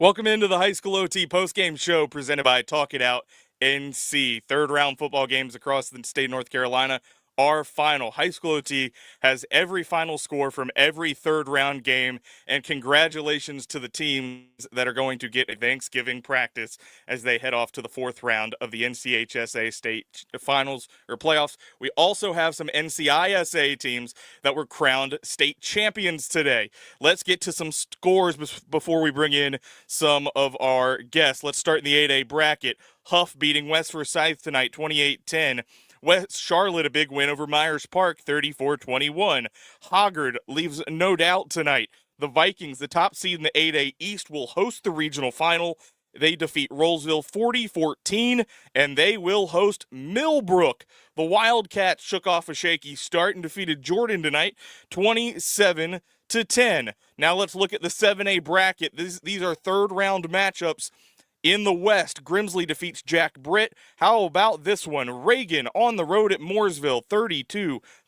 Welcome into the High School OT postgame show presented by Talk It Out NC. Third round football games across the state of North Carolina are final. High School OT has every final score from every third round game, and congratulations to the teams that are going to get a Thanksgiving practice as they head off to the fourth round of the NCHSAA state finals or playoffs. We also have some NCISAA teams that were crowned state champions today. Let's get to some scores before we bring in some of our guests. Let's start in the 8A bracket. Huff beating West Forsyth tonight 28-10. West Charlotte, a big win over Myers Park, 34-21. Hoggard leaves no doubt tonight. The Vikings, the top seed in the 8A East, will host the regional final. They defeat Rollsville 40-14, and they will host Millbrook. The Wildcats shook off a shaky start and defeated Jordan tonight, 27-10. Now let's look at the 7A bracket. These are third-round matchups. In the West, Grimsley defeats Jack Britt. How about this one? Reagan on the road at Mooresville,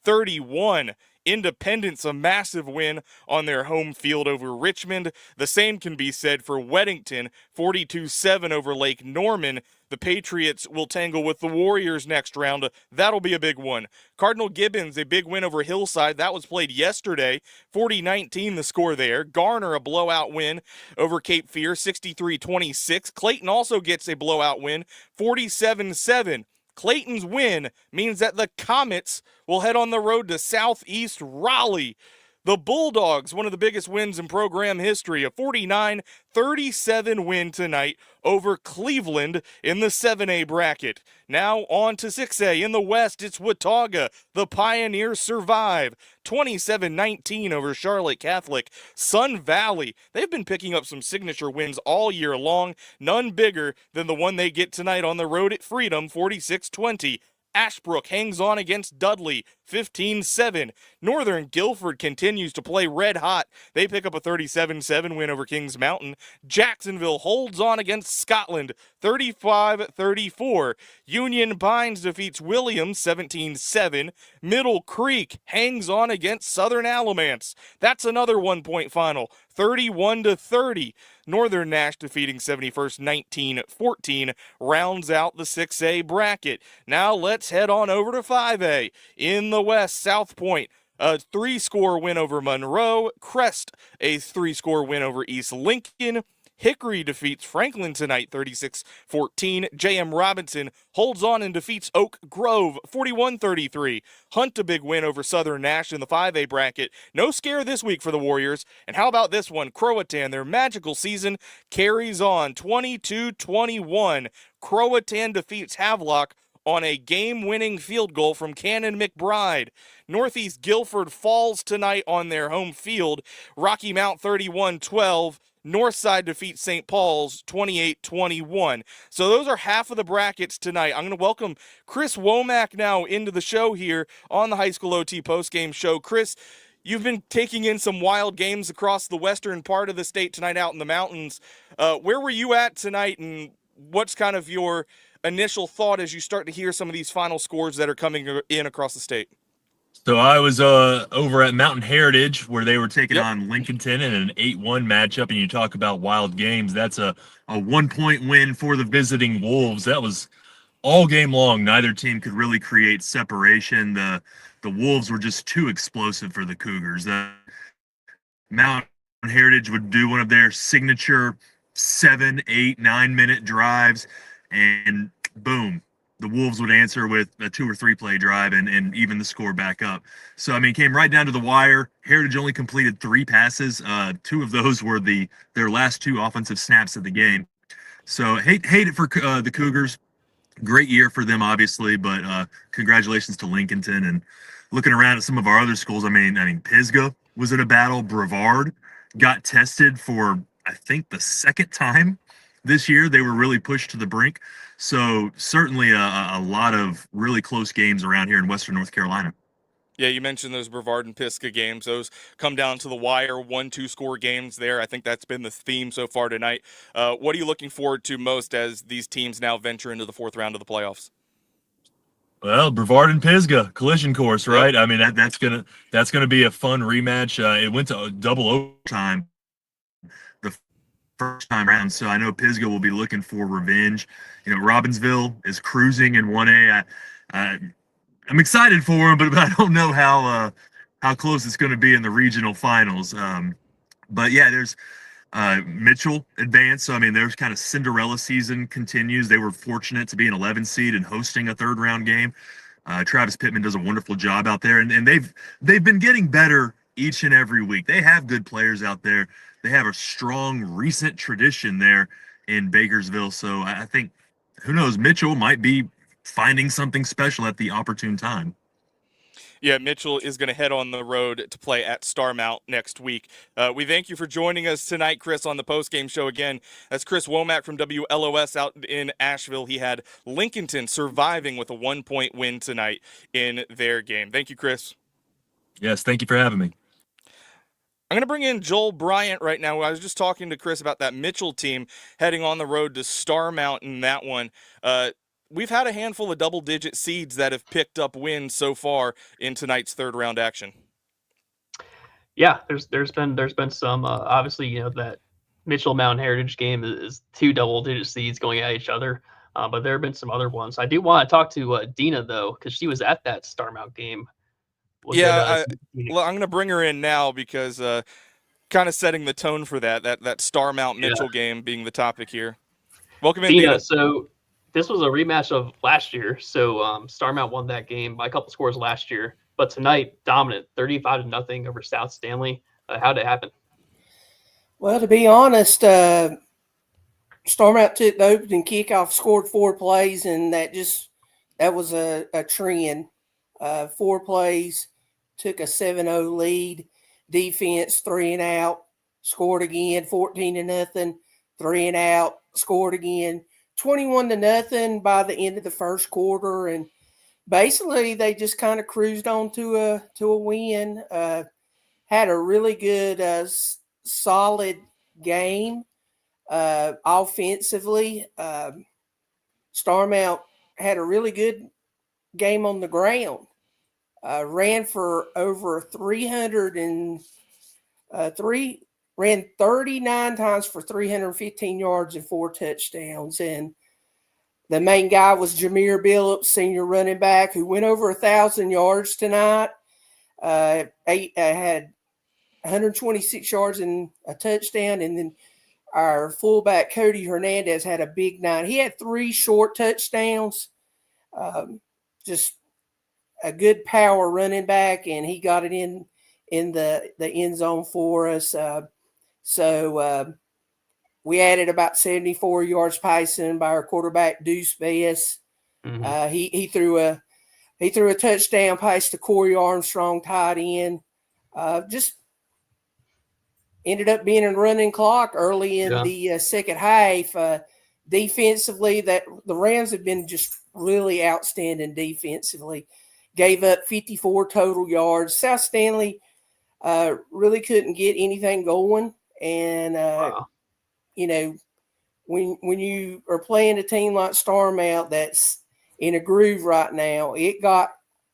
32-31. Independence, a massive win on their home field over Richmond. The same can be said for Weddington, 42-7 over Lake Norman. The Patriots will tangle with the Warriors next round. That'll be a big one. Cardinal Gibbons, a big win over Hillside. That was played yesterday. 40-19 the score there. Garner, a blowout win over Cape Fear, 63-26. Clayton also gets a blowout win, 47-7. Clayton's win means that the Comets will head on the road to Southeast Raleigh. The Bulldogs, one of the biggest wins in program history, a 49-37 win tonight over Cleveland in the 7A bracket. Now on to 6A. In the West, it's Watauga. The Pioneers survive. 27-19 over Charlotte Catholic. Sun Valley, they've been picking up some signature wins all year long. None bigger than the one they get tonight on the road at Freedom, 46-20. Ashbrook hangs on against Dudley, 15-7. Northern Guilford continues to play red hot. They pick up a 37-7 win over Kings Mountain. Jacksonville holds on against Scotland, 35-34. Union Pines defeats Williams, 17-7. Middle Creek hangs on against Southern Alamance. That's another one-point final, 31-30. Northern Nash defeating 71st 19-14 rounds out the 6A bracket. Now let's head on over to 5A. In the West, South Point, a 3-score win over Monroe. Crest, a 3-score win over East Lincoln. Hickory defeats Franklin tonight, 36-14. J.M. Robinson holds on and defeats Oak Grove, 41-33. Hunt, a big win over Southern Nash in the 5A bracket. No scare this week for the Warriors. And how about this one? Croatan, their magical season carries on, 22-21. Croatan defeats Havelock on a game-winning field goal from Cannon McBride. Northeast Guilford falls tonight on their home field. Rocky Mount 31-12. Northside defeats St. Paul's 28-21. So those are half of the brackets tonight. I'm going to welcome Chris Womack now into the show here on the High School OT postgame show. Chris, you've been taking in some wild games across the western part of the state tonight out in the mountains. Where were you at tonight, and what's kind of your initial thought as you start to hear some of these final scores that are coming in across the state? So I was over at Mountain Heritage where they were taking on Lincolnton in an 8-1 matchup, and you talk about wild games. That's a 1-point win for the visiting Wolves. That was all game long. Neither team could really create separation. The Wolves were just too explosive for the Cougars. Mountain Heritage would do one of their signature 7, 8, 9-minute drives, and boom, the Wolves would answer with a 2 or 3 play drive and even the score back up. So, I mean, it came right down to the wire. Heritage only completed 3 passes. 2 of those were their last 2 offensive snaps of the game. So hate it for the Cougars. Great year for them, obviously, but congratulations to Lincolnton. And looking around at some of our other schools, I mean, Pisgah was in a battle. Brevard got tested for, I think, the second time this year. They were really pushed to the brink. So certainly a lot of really close games around here in Western North Carolina. Yeah, you mentioned those Brevard and Pisgah games. Those come down to the wire, 1-2 score games there. I think that's been the theme so far tonight. What are you looking forward to most as these teams now venture into the fourth round of the playoffs? Well, Brevard and Pisgah collision course, right? Yep. I mean, that's gonna be a fun rematch. It went to double overtime. The first time around. So I know Pisgah will be looking for revenge. You know, Robbinsville is cruising in 1A. I'm excited for them, but I don't know how close it's going to be in the regional finals. But yeah, there's Mitchell advanced. So I mean, there's kind of Cinderella season continues. They were fortunate to be an 11 seed and hosting a third round game. Travis Pittman does a wonderful job out there, and they've been getting better each and every week. They have good players out there. They have a strong recent tradition there in Bakersville. So I think, who knows, Mitchell might be finding something special at the opportune time. Yeah, Mitchell is going to head on the road to play at Starmount next week. We thank you for joining us tonight, Chris, on the postgame show again. That's Chris Womack from WLOS out in Asheville. He had Lincolnton surviving with a 1-point win tonight in their game. Thank you, Chris. Yes, thank you for having me. I'm going to bring in Joel Bryant right now. I was just talking to Chris about that Mitchell team heading on the road to Starmount in that one. We've had a handful of double-digit seeds that have picked up wins so far in tonight's third-round action. Yeah, there's been some. Obviously, you know, that Mitchell Mountain Heritage game is two double-digit seeds going at each other. But there have been some other ones. I do want to talk to Dina, though, because she was at that Starmount game. I'm going to bring her in now because kind of setting the tone for that Starmount Mitchell game being the topic here. Welcome in, Dina. So this was a rematch of last year. So Starmount won that game by a couple scores last year. But tonight, dominant, 35-0 over South Stanley. How did it happen? Well, to be honest, Starmount took the opening kickoff, scored 4 plays, and that was a trend. 4 plays, took a 7-0 lead. Defense 3 and out, scored again, 14-0, 3 and out, scored again, 21-0 by the end of the first quarter, and basically they just kind of cruised on to a win. Had a really good, solid game offensively. Starmount had a really good game on the ground. Ran for over 303, ran 39 times for 315 yards and 4 touchdowns. And the main guy was Jameer Billups, senior running back, who went over 1,000 yards tonight. Had 126 yards and a touchdown. And then our fullback, Cody Hernandez, had a big night. He had 3 short touchdowns. Just a good power running back, and he got it in the end zone for us. So we added about 74 yards passing by our quarterback Deuce Bess. Mm-hmm. He threw a touchdown pass to Corey Armstrong, tight end. Just ended up being a running clock early in the second half. Defensively, that the Rams have been just really outstanding defensively. Gave up 54 total yards. South Stanley really couldn't get anything going. And, you know, when you are playing a team like Starmount that's in a groove right now, it got,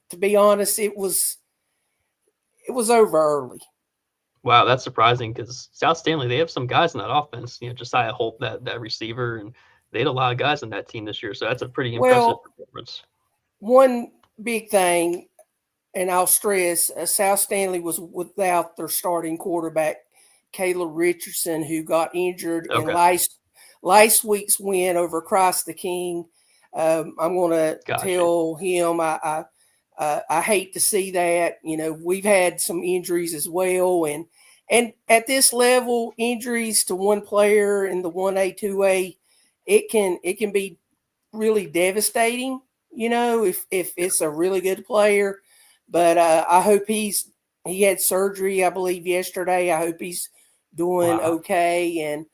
to be honest, it was over early. Wow, that's surprising because South Stanley, they have some guys in that offense. You know, Josiah Holt, that receiver, and they had a lot of guys in that team this year. So that's a pretty impressive performance. One big thing, and I'll stress, South Stanley was without their starting quarterback, Caleb Richardson, who got injured in last week's win over Christ the King. I'm going to tell him I hate to see that. You know, we've had some injuries as well, and at this level, injuries to one player in the 1A, 2A, it can be really devastating. You know, if it's a really good player, but I hope he had surgery, I believe, yesterday. I hope he's doing okay. And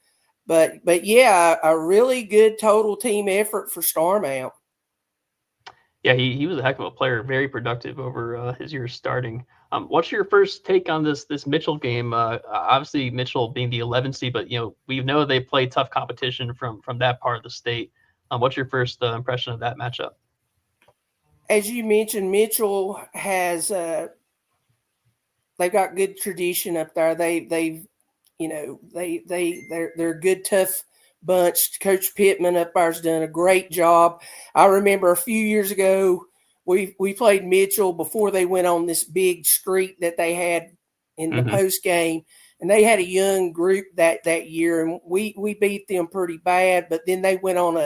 but yeah, a really good total team effort for Starmount. Yeah, he was a heck of a player, very productive over his years starting. What's your first take on this Mitchell game? Obviously, Mitchell being the 11th seed, but you know we know they play tough competition from that part of the state. What's your first impression of that matchup? As you mentioned, Mitchell has they've got good tradition up there. They've they're a good, tough bunch. Coach Pittman up there's done a great job. I remember a few years ago we played Mitchell before they went on this big streak that they had in the post game, and they had a young group that year, and we beat them pretty bad. But then they went on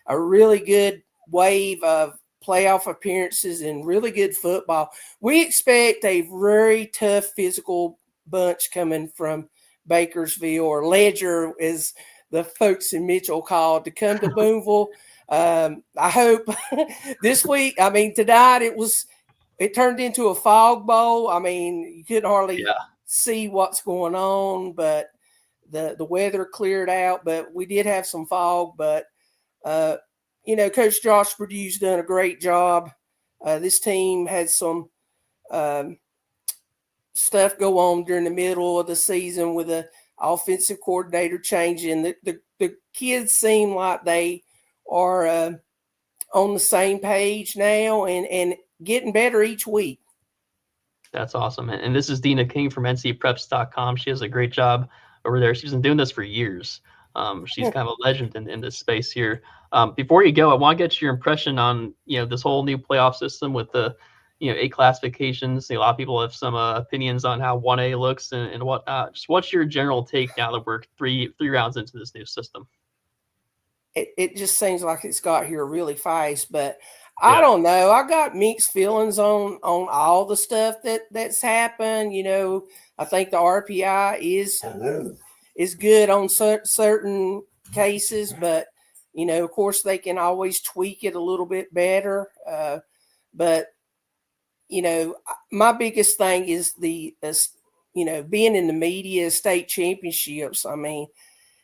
a really good wave of playoff appearances and really good football. We expect a very tough physical bunch coming from Bakersville, or Ledger, as the folks in Mitchell called, to come to Boonville. I hope this week. I mean, tonight it turned into a fog bowl. I mean, you couldn't hardly see what's going on, but the weather cleared out. But we did have some fog. But Coach Josh Perdue's done a great job. This team had some stuff go on during the middle of the season with the offensive coordinator changing. The kids seem like they are on the same page now and getting better each week. That's awesome. And this is Dina King from ncpreps.com. She does a great job over there. She's been doing this for years. She's kind of a legend in this space here. Before you go, I want to get your impression on, this whole new playoff system with the, 8 classifications. A lot of people have some opinions on how 1A looks and whatnot. Just what's your general take now that we're three rounds into this new system? It just seems like it's got here really fast, but I don't know. I got mixed feelings on all the stuff that's happened. I think the RPI is good on certain cases, but of course they can always tweak it a little bit better. But my biggest thing is being in the media, state championships. I mean,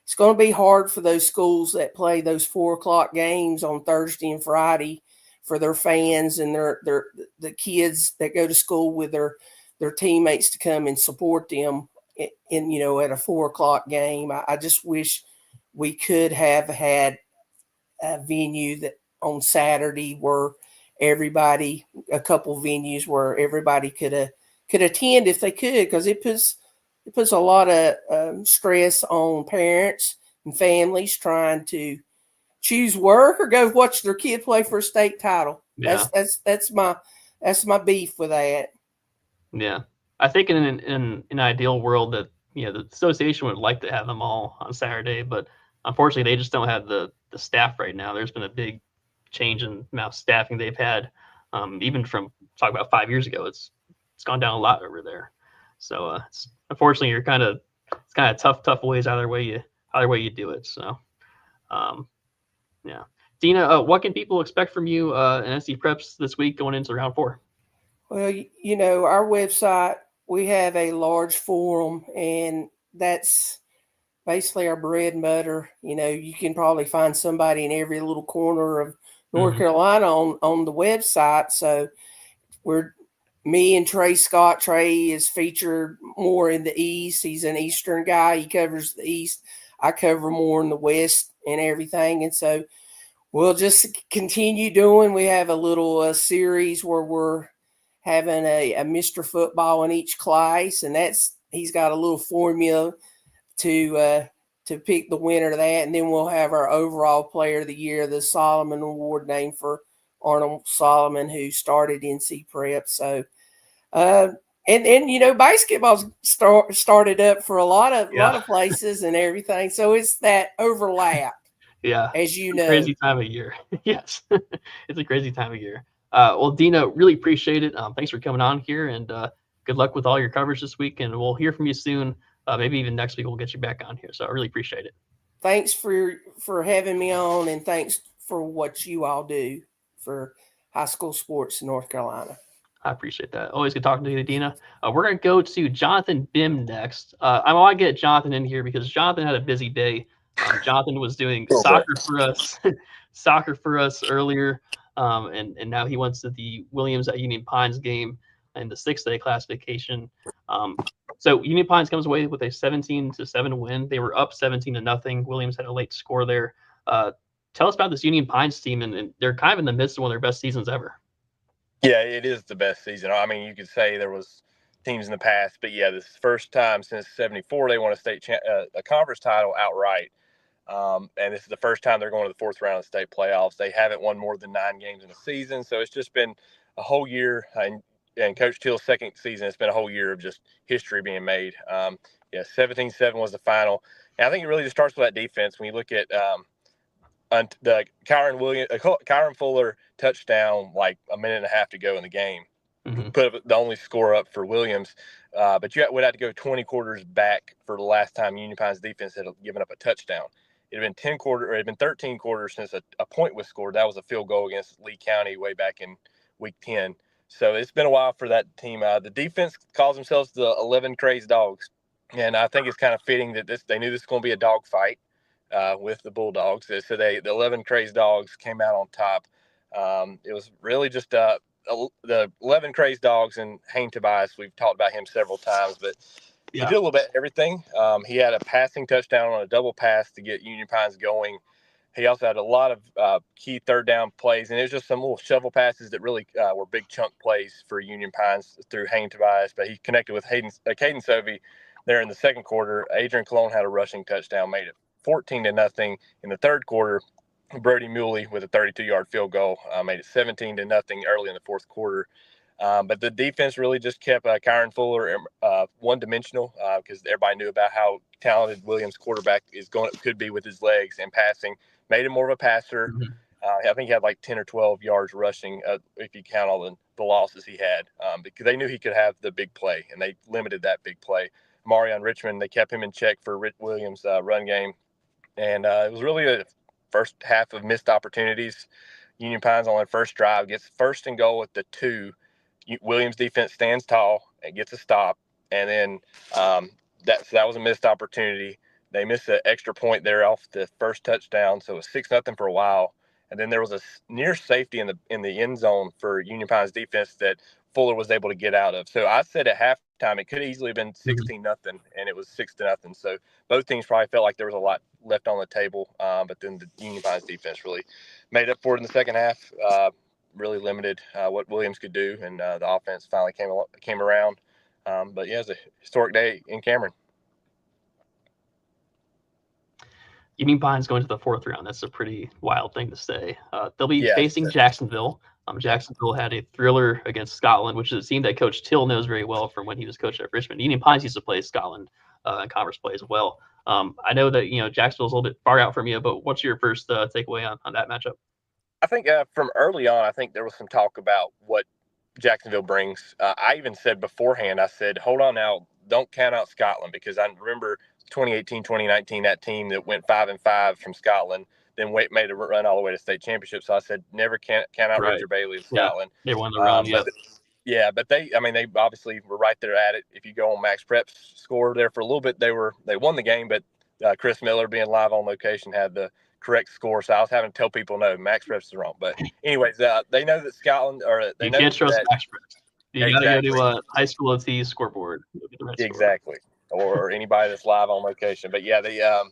it's going to be hard for those schools that play those 4:00 games on Thursday and Friday for their fans and the kids that go to school with their teammates to come and support them at a 4:00 game. I just wish we could have had a venue that on Saturday where a couple venues where everybody could attend if they could, because it puts a lot of stress on parents and families trying to choose work or go watch their kid play for a state title. Yeah. That's my beef with that. Yeah. I think in an ideal world that, the association would like to have them all on Saturday, but unfortunately they just don't have the staff right now. There's been a big change in the amount of staffing they've had. Even from talk about 5 years ago, it's gone down a lot over there. So unfortunately it's kind of tough ways either way you do it. So yeah. Dina, what can people expect from you in NC Preps this week going into round 4? Well, our website, we have a large forum, and that's basically our bread and butter. You can probably find somebody in every little corner of North Carolina on the website. So me and Trey Scott. Trey is featured more in the East. He's an Eastern guy. He covers the East. I cover more in the West and everything. And so we'll just continue doing. We have a little series where we're having a Mr. Football in each class, and he's got a little formula to pick the winner of that. And then we'll have our overall player of the year, the Solomon Award, named for Arnold Solomon, who started NC Prep. So, and basketball's started up for a lot of places and everything. So it's that overlap. Yeah. As you know. Crazy time of year. Yes. It's a crazy time of year. Well, Dina, really appreciate it. Thanks for coming on here, and good luck with all your coverage this week. And we'll hear from you soon. Maybe even next week we'll get you back on here. So I really appreciate it. Thanks for having me on, and thanks for what you all do for high school sports in North Carolina. I appreciate that. Always good talking to you, Dina. We're going to go to Jonathan Bim next. I want to get Jonathan in here because Jonathan had a busy day. Jonathan was doing soccer for us earlier, and now he went to the Williams at Union Pines game in the 6A classification. So Union Pines comes away with a 17-7 win. They were up 17-0. Williams had a late score there. Tell us about this Union Pines team, and they're kind of in the midst of one of their best seasons ever. Yeah, it is the best season. I mean, you could say there was teams in the past, but yeah, this is the first time since '74 they won a conference title outright. And this is the first time they're going to the fourth round of the state playoffs. They haven't won more than 9 games in a season, so it's just been a whole year. And Coach Till's second season, it's been a whole year of just history being made. 17-7 was the final. And I think it really just starts with that defense. When you look at the Kyron Fuller touchdown, like a minute and a half to go in the game, put the only score up for Williams. But would have to go 20 quarters back for the last time Union Pine's defense had given up a touchdown. It had been 13 quarters since a point was scored. That was a field goal against Lee County way back in week 10. So it's been a while for that team. The defense calls themselves the 11 Crazed Dogs. And I think it's kind of fitting that they knew this was going to be a dog fight with the Bulldogs. So the 11 Crazed Dogs came out on top. It was really just the 11 Crazed Dogs and Hayne Tobias. We've talked about him several times, but he did a little bit of everything. He had a passing touchdown on a double pass to get Union Pines going. He also had a lot of key third down plays, and it was just some little shovel passes that really were big chunk plays for Union Pines through Hayne Tobias. But he connected with Caden Sovey there in the second quarter. Adrian Cologne had a rushing touchdown, made it 14-0 in the third quarter. Brody Muley with a 32-yard field goal made it 17-0 early in the fourth quarter. But the defense really just kept Kyron Fuller one-dimensional because everybody knew about how talented Williams' quarterback could be with his legs and passing. Made him more of a passer. I think he had like 10 or 12 yards rushing if you count all the losses he had because they knew he could have the big play, and they limited that big play. Marion Richmond, they kept him in check for Williams' run game. And it was really a first half of missed opportunities. Union Pines on their first drive gets first and goal at the 2. Williams defense stands tall and gets a stop. And then that was a missed opportunity. They missed an extra point there off the first touchdown, so it was 6-0 for a while. And then there was a near safety in the end zone for Union Pines defense that Fuller was able to get out of. So I said at halftime it could easily have been 16-0, and it was 6-0. So both teams probably felt like there was a lot left on the table, but then the Union Pines defense really made up for it in the second half. Really limited what Williams could do, and the offense finally came around. But yeah, it was a historic day in Cameron. Union Pines going to the fourth round. That's a pretty wild thing to say. They'll be facing Jacksonville. Jacksonville had a thriller against Scotland, which is a team that Coach Till knows very well from when he was coach at Richmond. Union Pines used to play Scotland in conference play as well. I know that Jacksonville's a little bit far out from you, but what's your first takeaway on that matchup? I think from early on, I think there was some talk about what Jacksonville brings. I even said beforehand, I said, hold on now, don't count out Scotland, because I remember 2018, 2019, that team that went 5-5 from Scotland, then made a run all the way to state championship. So I said, never count out Roger Bailey of Scotland. They won the run, but they obviously were right there at it. If you go on Max Prep's score there for a little bit, they won the game, but Chris Miller, being live on location, had the correct score. So I was having to tell people, no, Max Prep's is wrong. But anyways, they know that Scotland, or they know can't trust that Max Prep. You got to go to HighSchoolOT scoreboard. Exactly. Or anybody that's live on location. But yeah, they know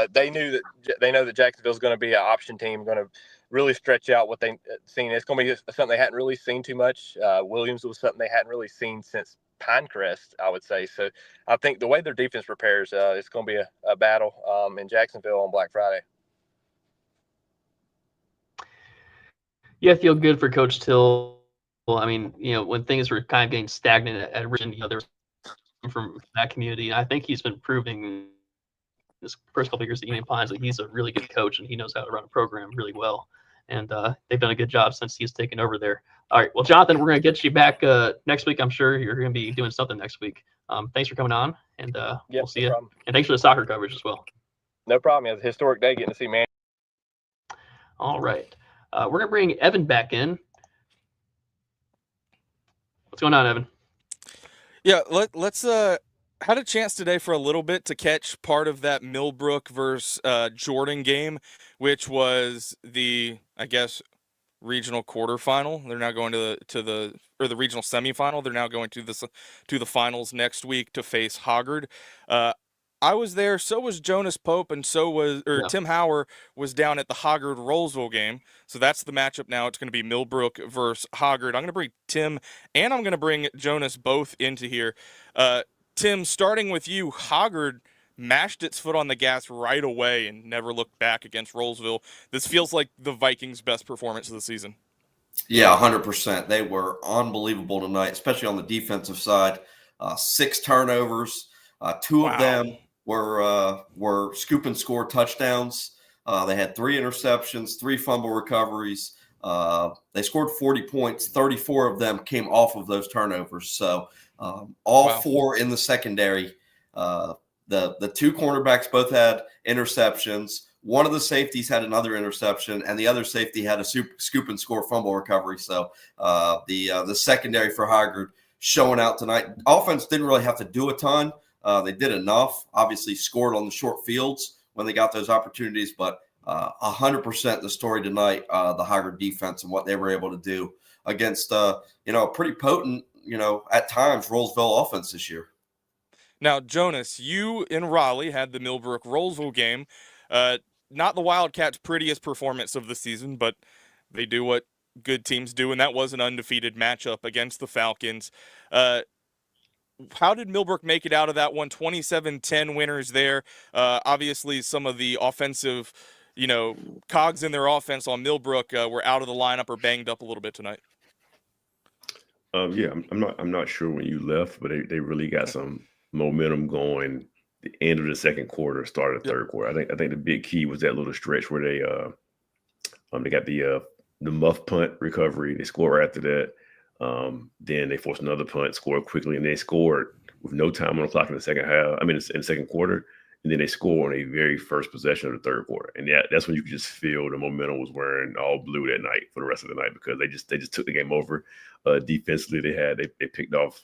that Jacksonville's going to be an option team, going to really stretch out what they've seen. It's going to be something they hadn't really seen too much. Williams was something they hadn't really seen since Pinecrest, I would say. So I think the way their defense prepares, it's going to be a battle in Jacksonville on Black Friday. Yeah, I feel good for Coach Till. I mean, when things were kind of getting stagnant at Richmond, there was from that community. And I think he's been proving this first couple of years at Union Pines that he's a really good coach and he knows how to run a program really well. And they've done a good job since he's taken over there. All right. Well, Jonathan, we're going to get you back next week. I'm sure you're going to be doing something next week. Thanks for coming on, and we'll see you. Problem. And thanks for the soccer coverage as well. No problem. It was a historic day getting to see man. All right. We're going to bring Evan back in. What's going on, Evan? Yeah, let's had a chance today for a little bit to catch part of that Millbrook versus Jordan game, which was the, I guess, regional quarterfinal. They're now going to the regional semifinal. They're now going to the finals next week to face Hoggard. I was there. So was Jonas Pope, and so was Yeah. Tim Hauer was down at the Hoggard-Rolesville game. So that's the matchup now. It's going to be Millbrook versus Hoggard. I'm going to bring Tim and I'm going to bring Jonas both into here. Tim, starting with you, Hoggard mashed its foot on the gas right away and never looked back against Rolesville. This feels like the Vikings' best performance of the season. Yeah, 100%. They were unbelievable tonight, especially on the defensive side. 6 turnovers. Two of them were scoop and score touchdowns. They had 3 interceptions, 3 fumble recoveries. They scored 40 points. 34 of them came off of those turnovers. So all 4 in the secondary. The 2 cornerbacks both had interceptions. One of the safeties had another interception, and the other safety had a scoop and score fumble recovery. So the secondary for Hoggard showing out tonight. Offense didn't really have to do a ton. They did enough. Obviously scored on the short fields when they got those opportunities, but 100% the story tonight, the Hoggard defense and what they were able to do against a pretty potent, at times Rolesville offense this year. Now, Jonas, you in Raleigh had the Millbrook-Rolesville game. Not the Wildcats' prettiest performance of the season, but they do what good teams do, and that was an undefeated matchup against the Falcons. How did Millbrook make it out of that one? 27-10 winners there. Obviously, some of the offensive, cogs in their offense on Millbrook were out of the lineup or banged up a little bit tonight. Yeah, I'm not sure when you left, but they really got some momentum going. The end of the second quarter, start of the third quarter. I think the big key was that little stretch where they got the muff punt recovery. They scored after that. Then they forced another punt, scored quickly, and they scored with no time on the clock in the second half. In the second quarter, and then they scored on a very first possession of the third quarter. And that's when you could just feel the momentum was wearing all blue that night for the rest of the night, because they just took the game over. Defensively, they picked off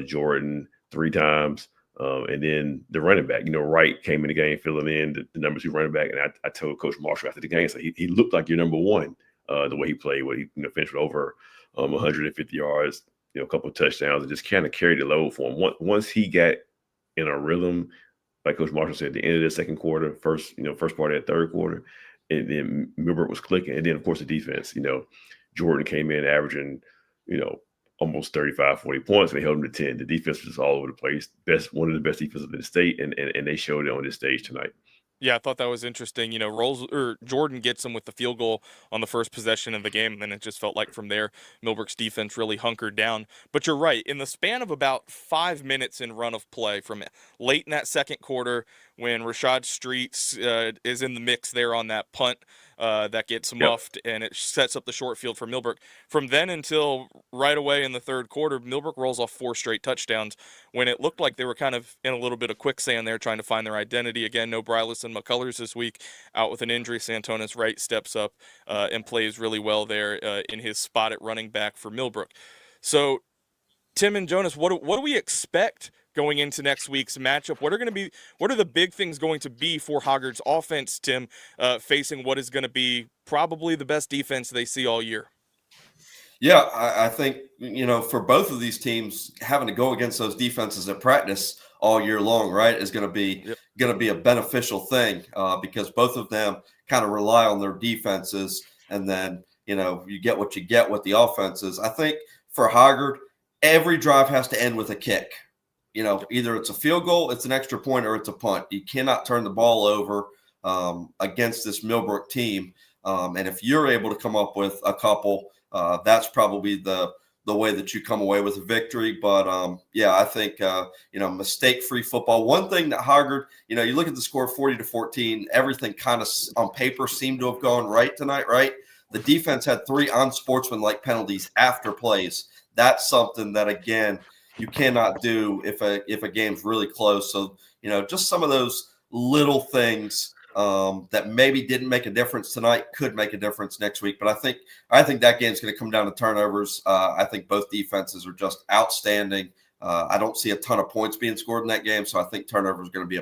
Jordan 3 times. And then the running back, Wright came in the game filling in the number 2 running back. And I told Coach Marshall after the game, so he looked like your number 1, the way he played, where he finished with over 150 yards, a couple of touchdowns, and just kind of carried the load for him. Once he got in a rhythm, like Coach Marshall said, at the end of the second quarter, first part of that third quarter, and then Millbrook was clicking. And then, of course, the defense, Jordan came in averaging, almost 35, 40 points. They held him to 10. The defense was all over the place. One of the best defenses in the state, and they showed it on this stage tonight. Yeah, I thought that was interesting. Jordan gets him with the field goal on the first possession of the game, and then it just felt like from there, Millbrook's defense really hunkered down. But you're right. In the span of about 5 minutes in run of play, from late in that second quarter, when Rashad Streets is in the mix there on that punt that gets muffed, and it sets up the short field for Millbrook. From then until right away in the third quarter, Millbrook rolls off 4 straight touchdowns when it looked like they were kind of in a little bit of quicksand there, trying to find their identity. Again, no Brylas and McCullers this week, out with an injury. Santonis Wright steps up and plays really well there in his spot at running back for Millbrook. So, Tim and Jonas, what do we expect going into next week's matchup? What are the big things going to be for Hoggard's offense, Tim, facing what is going to be probably the best defense they see all year? Yeah, I think, for both of these teams, having to go against those defenses at practice all year long, right, is going to be a beneficial thing because both of them kind of rely on their defenses, and then, you get what you get with the offenses. I think for Hoggard, every drive has to end with a kick. Either it's a field goal, it's an extra point, or it's a punt. You cannot turn the ball over against this Millbrook team. And if you're able to come up with a couple, that's probably the way that you come away with a victory. But, I think, mistake-free football. One thing that Hoggard, you look at the score 40-14, everything kind of on paper seemed to have gone right tonight, right? The defense had 3 unsportsmanlike penalties after plays. That's something that, again, you cannot do if a game's really close. So, just some of those little things that maybe didn't make a difference tonight could make a difference next week. But I think that game's going to come down to turnovers. I think both defenses are just outstanding. I don't see a ton of points being scored in that game, so I think turnover is going to be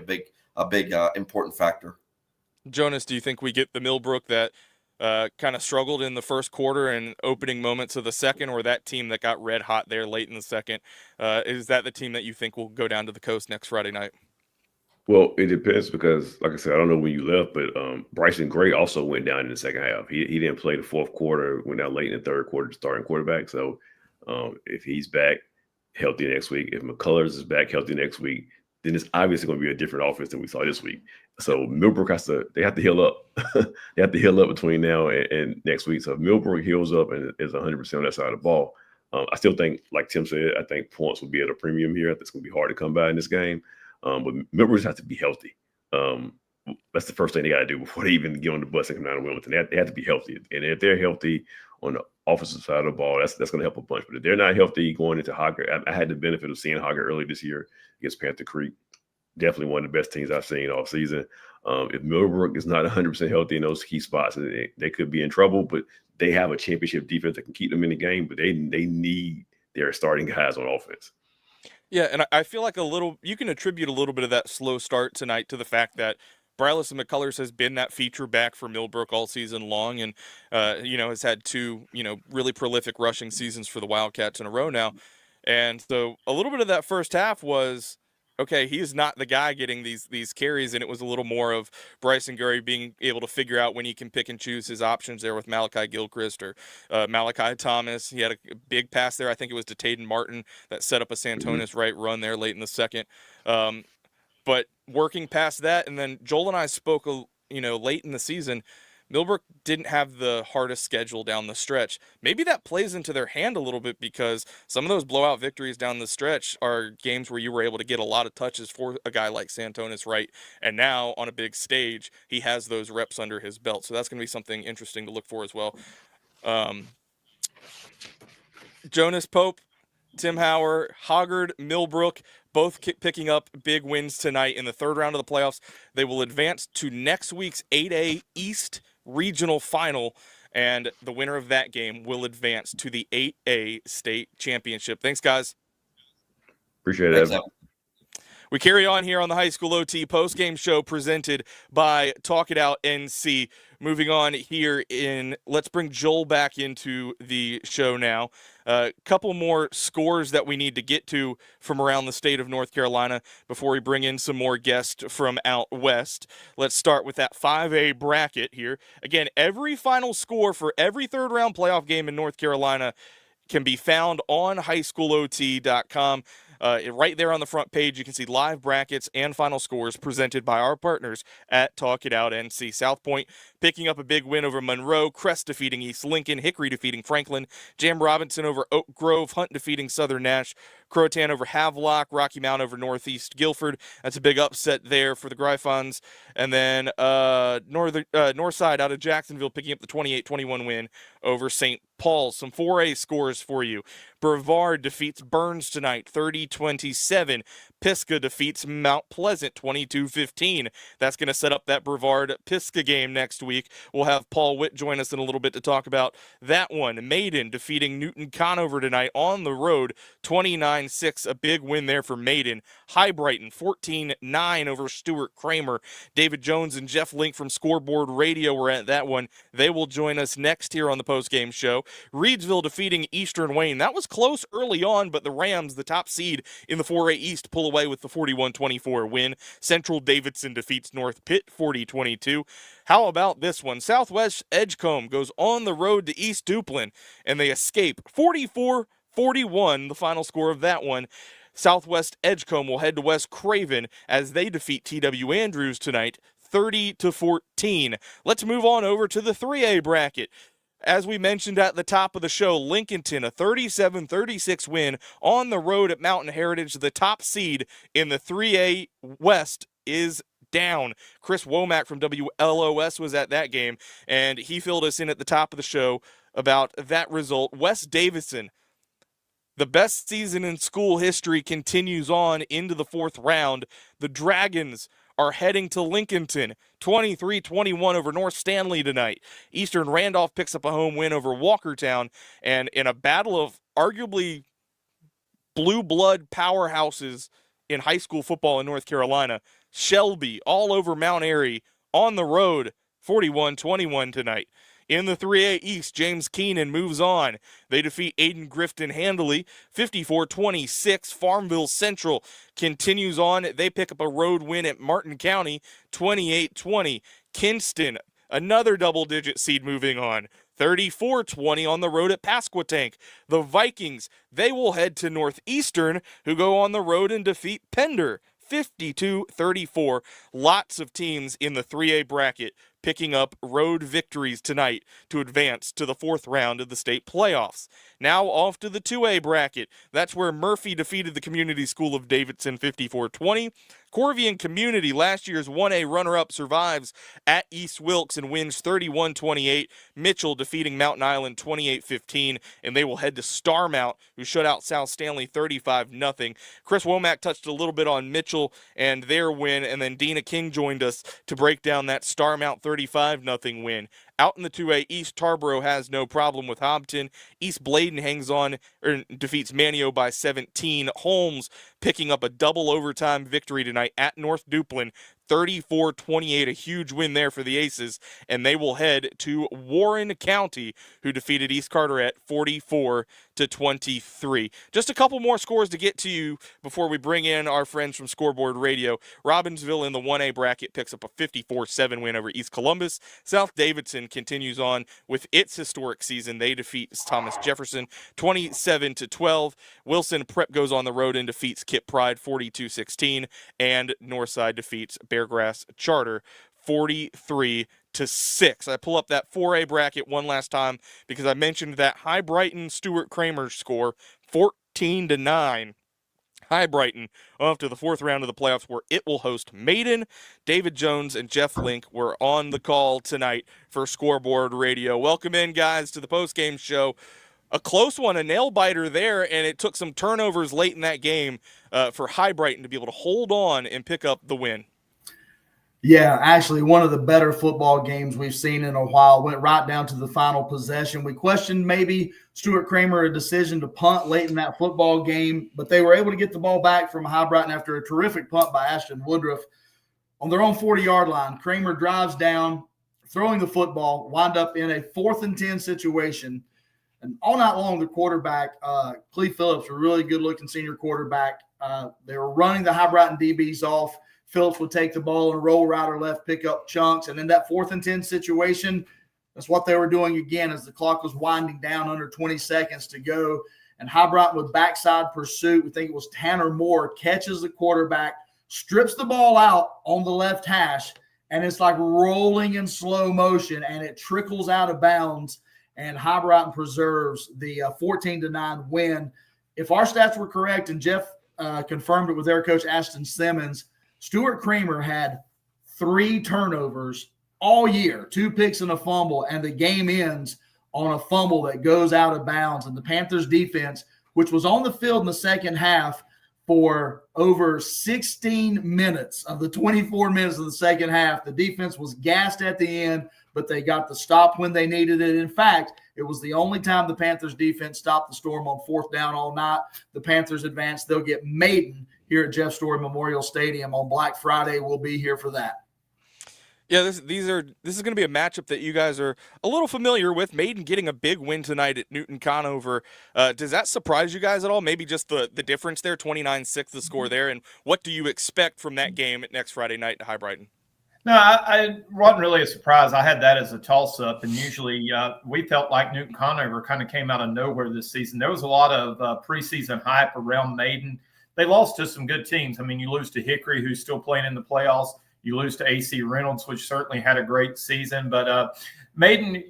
a big important factor. Jonas, do you think we get the Millbrook that kind of struggled in the first quarter and opening moments of the second, or that team that got red hot there late in the second? Is that the team that you think will go down to the coast next Friday night? Well, it depends because, like I said, I don't know when you left, but Bryson Gray also went down in the second half. He didn't play the fourth quarter, went down late in the third quarter, starting quarterback. So if he's back healthy next week, if McCullers is back healthy next week, then it's obviously going to be a different offense than we saw this week. So Millbrook they have to heal up. They have to heal up between now and next week. So if Millbrook heals up and is 100% on that side of the ball, I still think, like Tim said, I think points will be at a premium here. I think it's going to be hard to come by in this game. But members have to be healthy. That's the first thing they got to do before they even get on the bus and come down to Wilmington. They have to be healthy. And if they're healthy on the offensive side of the ball, that's going to help a bunch. But if they're not healthy going into Hogger, I had the benefit of seeing Hogger early this year against Panther Creek. Definitely one of the best teams I've seen all season. If Millbrook is not 100% healthy in those key spots, they could be in trouble. But they have a championship defense that can keep them in the game. But they need their starting guys on offense. Yeah, and I feel like you can attribute a little bit of that slow start tonight to the fact that Brylas and McCullers has been that feature back for Millbrook all season long, and has had two really prolific rushing seasons for the Wildcats in a row now, and so a little bit of that first half was, okay, he is not the guy getting these carries, and it was a little more of Bryson Gary being able to figure out when he can pick and choose his options there with Malachi Gilchrist or Malachi Thomas. He had a big pass there. I think it was to Taden Martin that set up a Santonis right run there late in the second. But working past that, and then Joel and I spoke, late in the season, Millbrook didn't have the hardest schedule down the stretch. Maybe that plays into their hand a little bit because some of those blowout victories down the stretch are games where you were able to get a lot of touches for a guy like Santonis Wright. And now on a big stage, he has those reps under his belt. So that's going to be something interesting to look for as well. Jonas Pope, Tim Hauer, Hoggard, Millbrook, both picking up big wins tonight in the third round of the playoffs. They will advance to next week's 8A East Regional Final, and the winner of that game will advance to the 8A State Championship. Thanks, guys. Appreciate it. Thanks, we carry on here on the High School OT postgame show presented by Talk It Out NC. Moving on here let's bring Joel back into the show now. A couple more scores that we need to get to from around the state of North Carolina before we bring in some more guests from out west. Let's start with that 5A bracket here. Again, every final score for every third round playoff game in North Carolina can be found on HighSchoolOT.com. Right there on the front page, you can see live brackets and final scores presented by our partners at Talk It Out NC. South Point picking up a big win over Monroe, Crest defeating East Lincoln, Hickory defeating Franklin, Jam Robinson over Oak Grove, Hunt defeating Southern Nash, Croatan over Havelock, Rocky Mount over Northeast Guilford. That's a big upset there for the Gryphons. And then Northside out of Jacksonville picking up the 28-21 win over St. Paul's. Some 4A scores for you. Brevard defeats Burns tonight, 30-27. Pisgah defeats Mount Pleasant, 22-15. That's going to set up that Brevard-Pisgah game next week. We'll have Paul Witt join us in a little bit to talk about that one. Maiden defeating Newton Conover tonight on the road, 29-6. A big win there for Maiden. High Brighton, 14-9 over Stuart Kramer. David Jones and Jeff Link from Scoreboard Radio were at that one. They will join us next here on the postgame show. Reedsville defeating Eastern Wayne. That was close early on, but the Rams, the top seed in the 4A East, pull away with the 41-24 win. Central Davidson defeats North Pitt 40-22. How about this one? Southwest Edgecombe goes on the road to East Duplin, and they escape 44-41, the final score of that one. Southwest Edgecombe will head to West Craven as they defeat TW Andrews tonight 30-14. Let's move on over to the 3A bracket. As we mentioned at the top of the show, Lincolnton, a 37-36 win on the road at Mountain Heritage. The top seed in the 3A West is down. Chris Womack from WLOS was at that game, and he filled us in at the top of the show about that result. West Davidson, the best season in school history, continues on into the fourth round. The Dragons are heading to Lincolnton, 23-21 over North Stanley tonight. Eastern Randolph picks up a home win over Walkertown, and in a battle of arguably blue blood powerhouses in high school football in North Carolina, Shelby all over Mount Airy on the road, 41-21 tonight. In the 3A East, James Keenan moves on. They defeat Aiden Grifton handily, 54-26. Farmville Central continues on. They pick up a road win at Martin County, 28-20. Kinston, another double-digit seed moving on, 34-20 on the road at Pasquotank. The Vikings, they will head to Northeastern, who go on the road and defeat Pender, 52-34. Lots of teams in the 3A bracket picking up road victories tonight to advance to the 4th round of the state playoffs. Now off to the 2A bracket. That's where Murphy defeated the Community School of Davidson 54-20. Corvian Community, last year's 1A runner-up, survives at East Wilkes and wins 31-28. Mitchell defeating Mountain Island 28-15, and they will head to Starmount, who shut out South Stanley 35-0. Chris Womack touched a little bit on Mitchell and their win, and then Dina King joined us to break down that Starmount 35-0 win. Out in the 2A East, Tarboro has no problem with Hobton. East Bladen hangs on, defeats Manio by 17. Holmes picking up a double overtime victory tonight at North Duplin, 34-28, a huge win there for the Aces, and they will head to Warren County, who defeated East Carteret 44-23. Just a couple more scores to get to you before we bring in our friends from Scoreboard Radio. Robbinsville in the 1A bracket picks up a 54-7 win over East Columbus. South Davidson continues on with its historic season. They defeat Thomas Jefferson 27-12. Wilson Prep goes on the road and defeats Kip Pride 42-16, and Northside defeats Beargrass Charter 43-6. I pull up that 4A bracket one last time because I mentioned that High Brighton Stuart Kramer score 14-9. High Brighton off to the 4th round of the playoffs, where it will host Maiden. David Jones and Jeff Link were on the call tonight for Scoreboard Radio. Welcome in, guys, to the postgame show. A close one, a nail-biter there, and it took some turnovers late in that game for High Brighton to be able to hold on and pick up the win. Yeah, actually one of the better football games we've seen in a while. Went right down to the final possession. We questioned maybe Stuart Kramer a decision to punt late in that football game, but they were able to get the ball back from High Brighton after a terrific punt by Ashton Woodruff. On their own 40-yard line, Kramer drives down, throwing the football, wind up in a 4th and 10 situation. And all night long, the quarterback, Cleve Phillips, a really good-looking senior quarterback, they were running the High Brighton DBs off. Phillips would take the ball and roll right or left, pick up chunks. And in that 4th and 10 situation, that's what they were doing again as the clock was winding down under 20 seconds to go. And High Brighton with backside pursuit, we think it was Tanner Moore, catches the quarterback, strips the ball out on the left hash, and it's like rolling in slow motion, and it trickles out of bounds, and High Brighton preserves the 14-9 win. If our stats were correct, and Jeff confirmed it with their coach Ashton Simmons, Stuart Kramer had 3 turnovers all year, 2 picks and a fumble, and the game ends on a fumble that goes out of bounds. And the Panthers defense, which was on the field in the second half for over 16 minutes of the 24 minutes of the second half, the defense was gassed at the end, but they got the stop when they needed it. In fact, it was the only time the Panthers defense stopped the Storm on 4th down all night. The Panthers advance. They'll get Maiden here at Jeff Story Memorial Stadium on Black Friday. We'll be here for that. Yeah, this is going to be a matchup that you guys are a little familiar with. Maiden getting a big win tonight at Newton Conover. Does that surprise you guys at all? Maybe just the difference there, 29-6 the score there, and what do you expect from that game next Friday night at High Brighton? No, I wasn't really a surprise. I had that as a toss-up, and usually we felt like Newton Conover kind of came out of nowhere this season. There was a lot of preseason hype around Maiden. They lost to some good teams. I mean, you lose to Hickory, who's still playing in the playoffs. You lose to AC Reynolds, which certainly had a great season. But Maiden,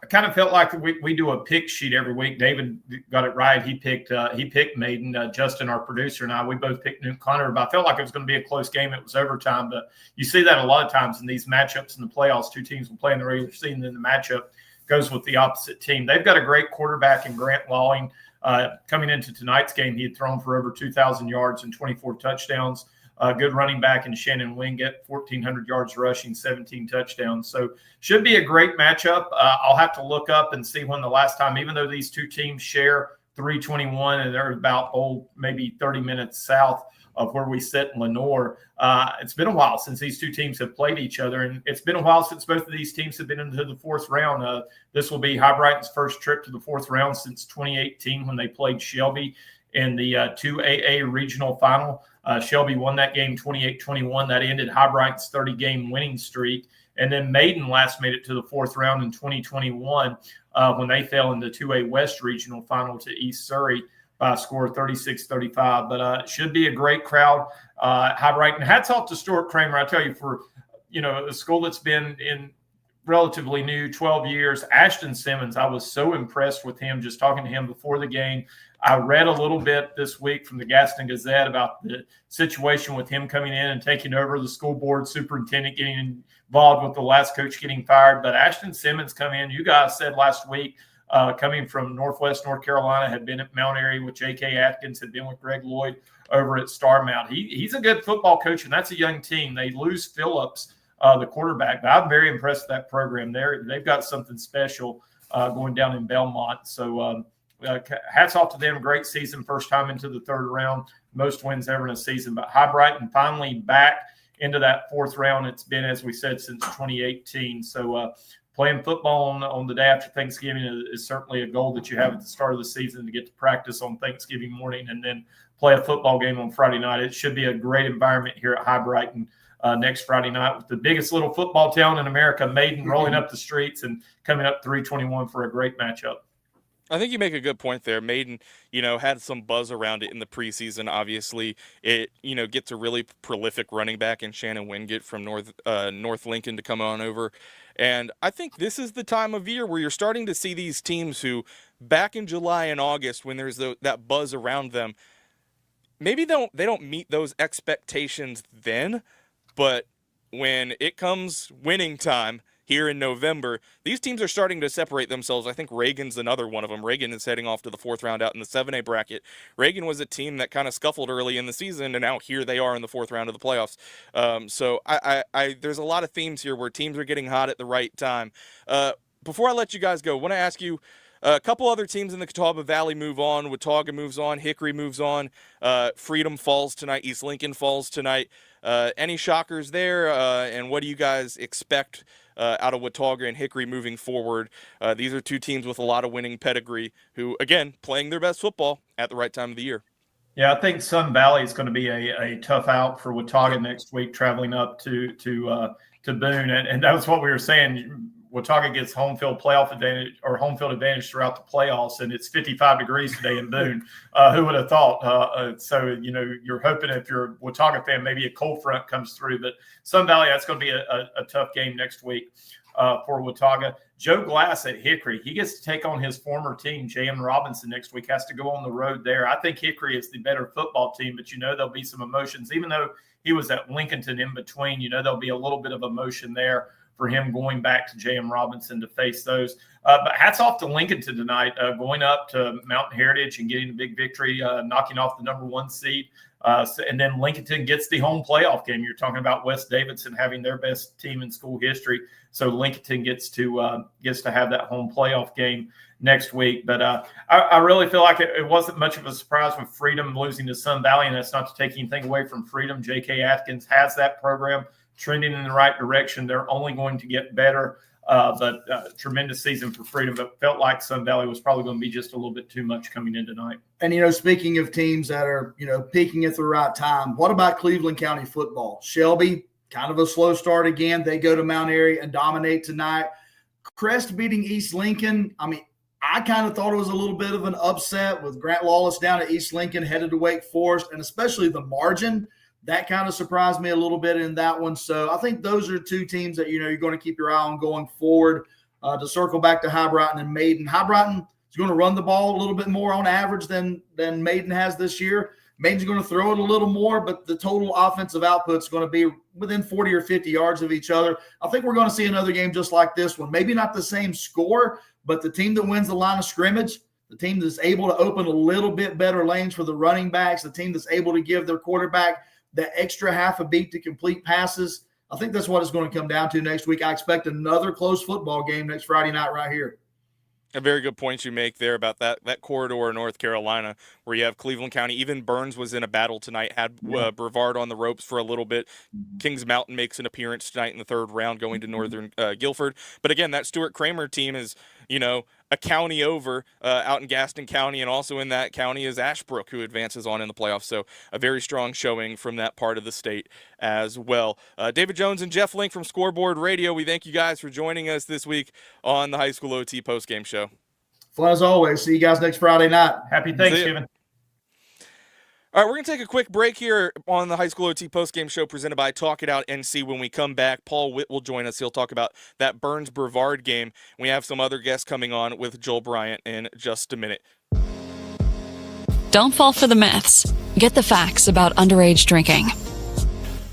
I kind of felt like we do a pick sheet every week. David got it right. He picked Maiden. Justin, our producer, and I, we both picked Newton Conover. But I felt like it was going to be a close game. It was overtime. But you see that a lot of times in these matchups in the playoffs. 2 teams will play in the regular season, and the matchup goes with the opposite team. They've got a great quarterback in Grant Lawing. Coming into tonight's game, he had thrown for over 2,000 yards and 24 touchdowns. Good running back in Shannon Wingate, 1,400 yards rushing, 17 touchdowns. So should be a great matchup. I'll have to look up and see when the last time, even though these 2 teams share 321 and they're about maybe 30 minutes south, of where we sit in Lenore. It's been a while since these two teams have played each other, and it's been a while since both of these teams have been into the fourth round. This will be High-Brighton's first trip to the fourth round since 2018 when they played Shelby in the 2AA regional final. Shelby won that game 28-21. That ended High-Brighton's 30-game winning streak. And then Maiden last made it to the fourth round in 2021 when they fell in the 2A West regional final to East Surrey by a score of 36-35. But it should be a great crowd. High-Brighton, hats off to Stuart Kramer. I tell you, for a school that's been in relatively new, 12 years. Ashton Simmons, I was so impressed with him just talking to him before the game. I read a little bit this week from the Gaston Gazette about the situation with him coming in and taking over the school board superintendent, getting involved with the last coach getting fired. But Ashton Simmons come in, you guys said last week, coming from Northwest North Carolina, had been at Mount Airy with J.K. Atkins, had been with Greg Lloyd over at Starmount. He's a good football coach, and that's a young team. They lose Phillips, the quarterback, but I'm very impressed with that program. They've got something special going down in Belmont. So hats off to them. Great season, first time into the third round, most wins ever in a season. But High-Brighton finally back into that fourth round. It's been, as we said, since 2018. So playing football on the day after Thanksgiving is certainly a goal that you have at the start of the season, to get to practice on Thanksgiving morning and then play a football game on Friday night. It should be a great environment here at High-Brighton next Friday night, with the biggest little football town in America, Maiden, rolling up the streets and coming up 321 for a great matchup. I think you make a good point there. Maiden, had some buzz around it in the preseason. Obviously, it, gets a really prolific running back in Shannon Wingate from North Lincoln to come on over. And I think this is the time of year where you're starting to see these teams who, back in July and August, when there's that buzz around them, maybe they don't meet those expectations then, but when it comes winning time here in November, these teams are starting to separate themselves. I think Reagan's another one of them. Reagan is heading off to the fourth round out in the 7A bracket. Reagan was a team that kind of scuffled early in the season, and now here they are in the fourth round of the playoffs. So there's a lot of themes here where teams are getting hot at the right time. Before I let you guys go, I want to ask you, a couple other teams in the Catawba Valley move on. Watauga moves on. Hickory moves on. Freedom falls tonight. East Lincoln falls tonight. Any shockers there? And what do you guys expect out of Watauga and Hickory moving forward? These are two teams with a lot of winning pedigree who, again, playing their best football at the right time of the year. Yeah, I think Sun Valley is going to be a tough out for Watauga next week, traveling up to Boone. And that was what we were saying. Watauga gets home field advantage throughout the playoffs, and it's 55 degrees today in Boone. Who would have thought? So you're hoping, if you're a Watauga fan, maybe a cold front comes through. But Sun Valley, that's going to be a tough game next week for Watauga. Joe Glass at Hickory, he gets to take on his former team, J.M. Robinson, next week. Has to go on the road there. I think Hickory is the better football team, but there'll be some emotions, even though he was at Lincolnton in between. There'll be a little bit of emotion there for him going back to J.M. Robinson to face those. But hats off to Lincolnton tonight, going up to Mountain Heritage and getting a big victory, knocking off the number one seed. And then Lincolnton gets the home playoff game. You're talking about West Davidson having their best team in school history. So Lincolnton gets to have that home playoff game next week. But I really feel like it wasn't much of a surprise with Freedom losing to Sun Valley, and that's not to take anything away from Freedom. J.K. Atkins has that program trending in the right direction. They're only going to get better. But tremendous season for Freedom, but felt like Sun Valley was probably going to be just a little bit too much coming in tonight. And, speaking of teams that are, peaking at the right time, what about Cleveland County football? Shelby, kind of a slow start again. They go to Mount Airy and dominate tonight. Crest beating East Lincoln. I kind of thought it was a little bit of an upset with Grant Lawless down at East Lincoln, headed to Wake Forest, and especially the margin. That kind of surprised me a little bit in that one. So I think those are two teams that, you're going to keep your eye on going forward. To circle back to High-Brighton and Maiden. High-Brighton is going to run the ball a little bit more on average than Maiden has this year. Maiden's going to throw it a little more, but the total offensive output is going to be within 40 or 50 yards of each other. I think we're going to see another game just like this one. Maybe not the same score, but the team that wins the line of scrimmage, the team that's able to open a little bit better lanes for the running backs, the team that's able to give their quarterback that extra half a beat to complete passes. I think that's what it's going to come down to next week. I expect another close football game next Friday night right here. A very good point you make there about that corridor in North Carolina where you have Cleveland County. Even Burns was in a battle tonight, had Brevard on the ropes for a little bit. Kings Mountain makes an appearance tonight in the third round going to Northern Guilford. But again, that Stuart Kramer team is, a county over out in Gaston County, and also in that county is Ashbrook, who advances on in the playoffs. So a very strong showing from that part of the state as well. David Jones and Jeff Link from Scoreboard Radio, we thank you guys for joining us this week on the High School OT postgame show. Fun as always. See you guys next Friday night. Happy Thanksgiving. All right, we're going to take a quick break here on the High School OT postgame show presented by Talk It Out NC. When we come back, Paul Witt will join us. He'll talk about that Burns-Brevard game. We have some other guests coming on with Joel Bryant in just a minute. Don't fall for the myths. Get the facts about underage drinking.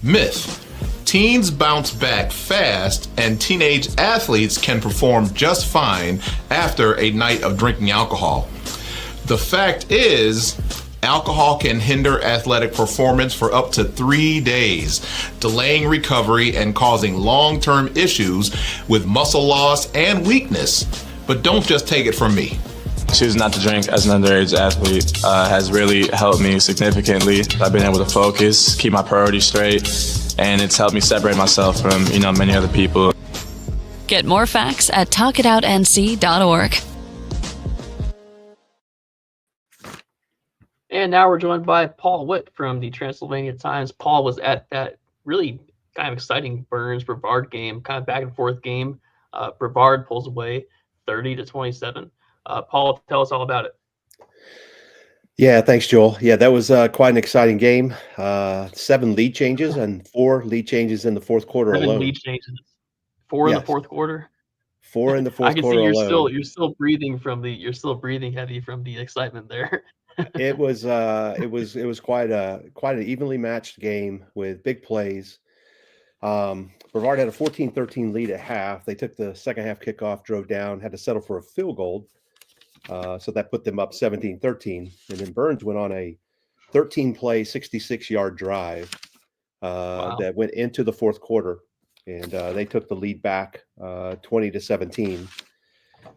Myth. Teens bounce back fast and teenage athletes can perform just fine after a night of drinking alcohol. The fact is, alcohol can hinder athletic performance for up to 3 days, delaying recovery and causing long-term issues with muscle loss and weakness. But don't just take it from me. Choosing not to drink as an underage athlete has really helped me significantly. I've been able to focus, keep my priorities straight, and it's helped me separate myself from, many other people. Get more facts at talkitoutnc.org. And now we're joined by Paul Witt from the Transylvania Times. Paul was at that really kind of exciting Burns-Brevard game, kind of back and forth game. Brevard pulls away 30-27. Paul, tell us all about it. Yeah, thanks, Joel. Yeah, that was quite an exciting game. 7 lead changes and 4 lead changes in the fourth quarter 7 alone. lead changes. 4 in the fourth quarter. 4 in the fourth I can quarter see alone. you're still breathing heavy from the excitement there. It was quite an evenly matched game with big plays. Brevard had a 14-13 lead at half. They took the second half kickoff, drove down, had to settle for a field goal. So that put them up 17-13. And then Burns went on a 13-play, 66-yard drive that went into the fourth quarter. And they took the lead back 20-17.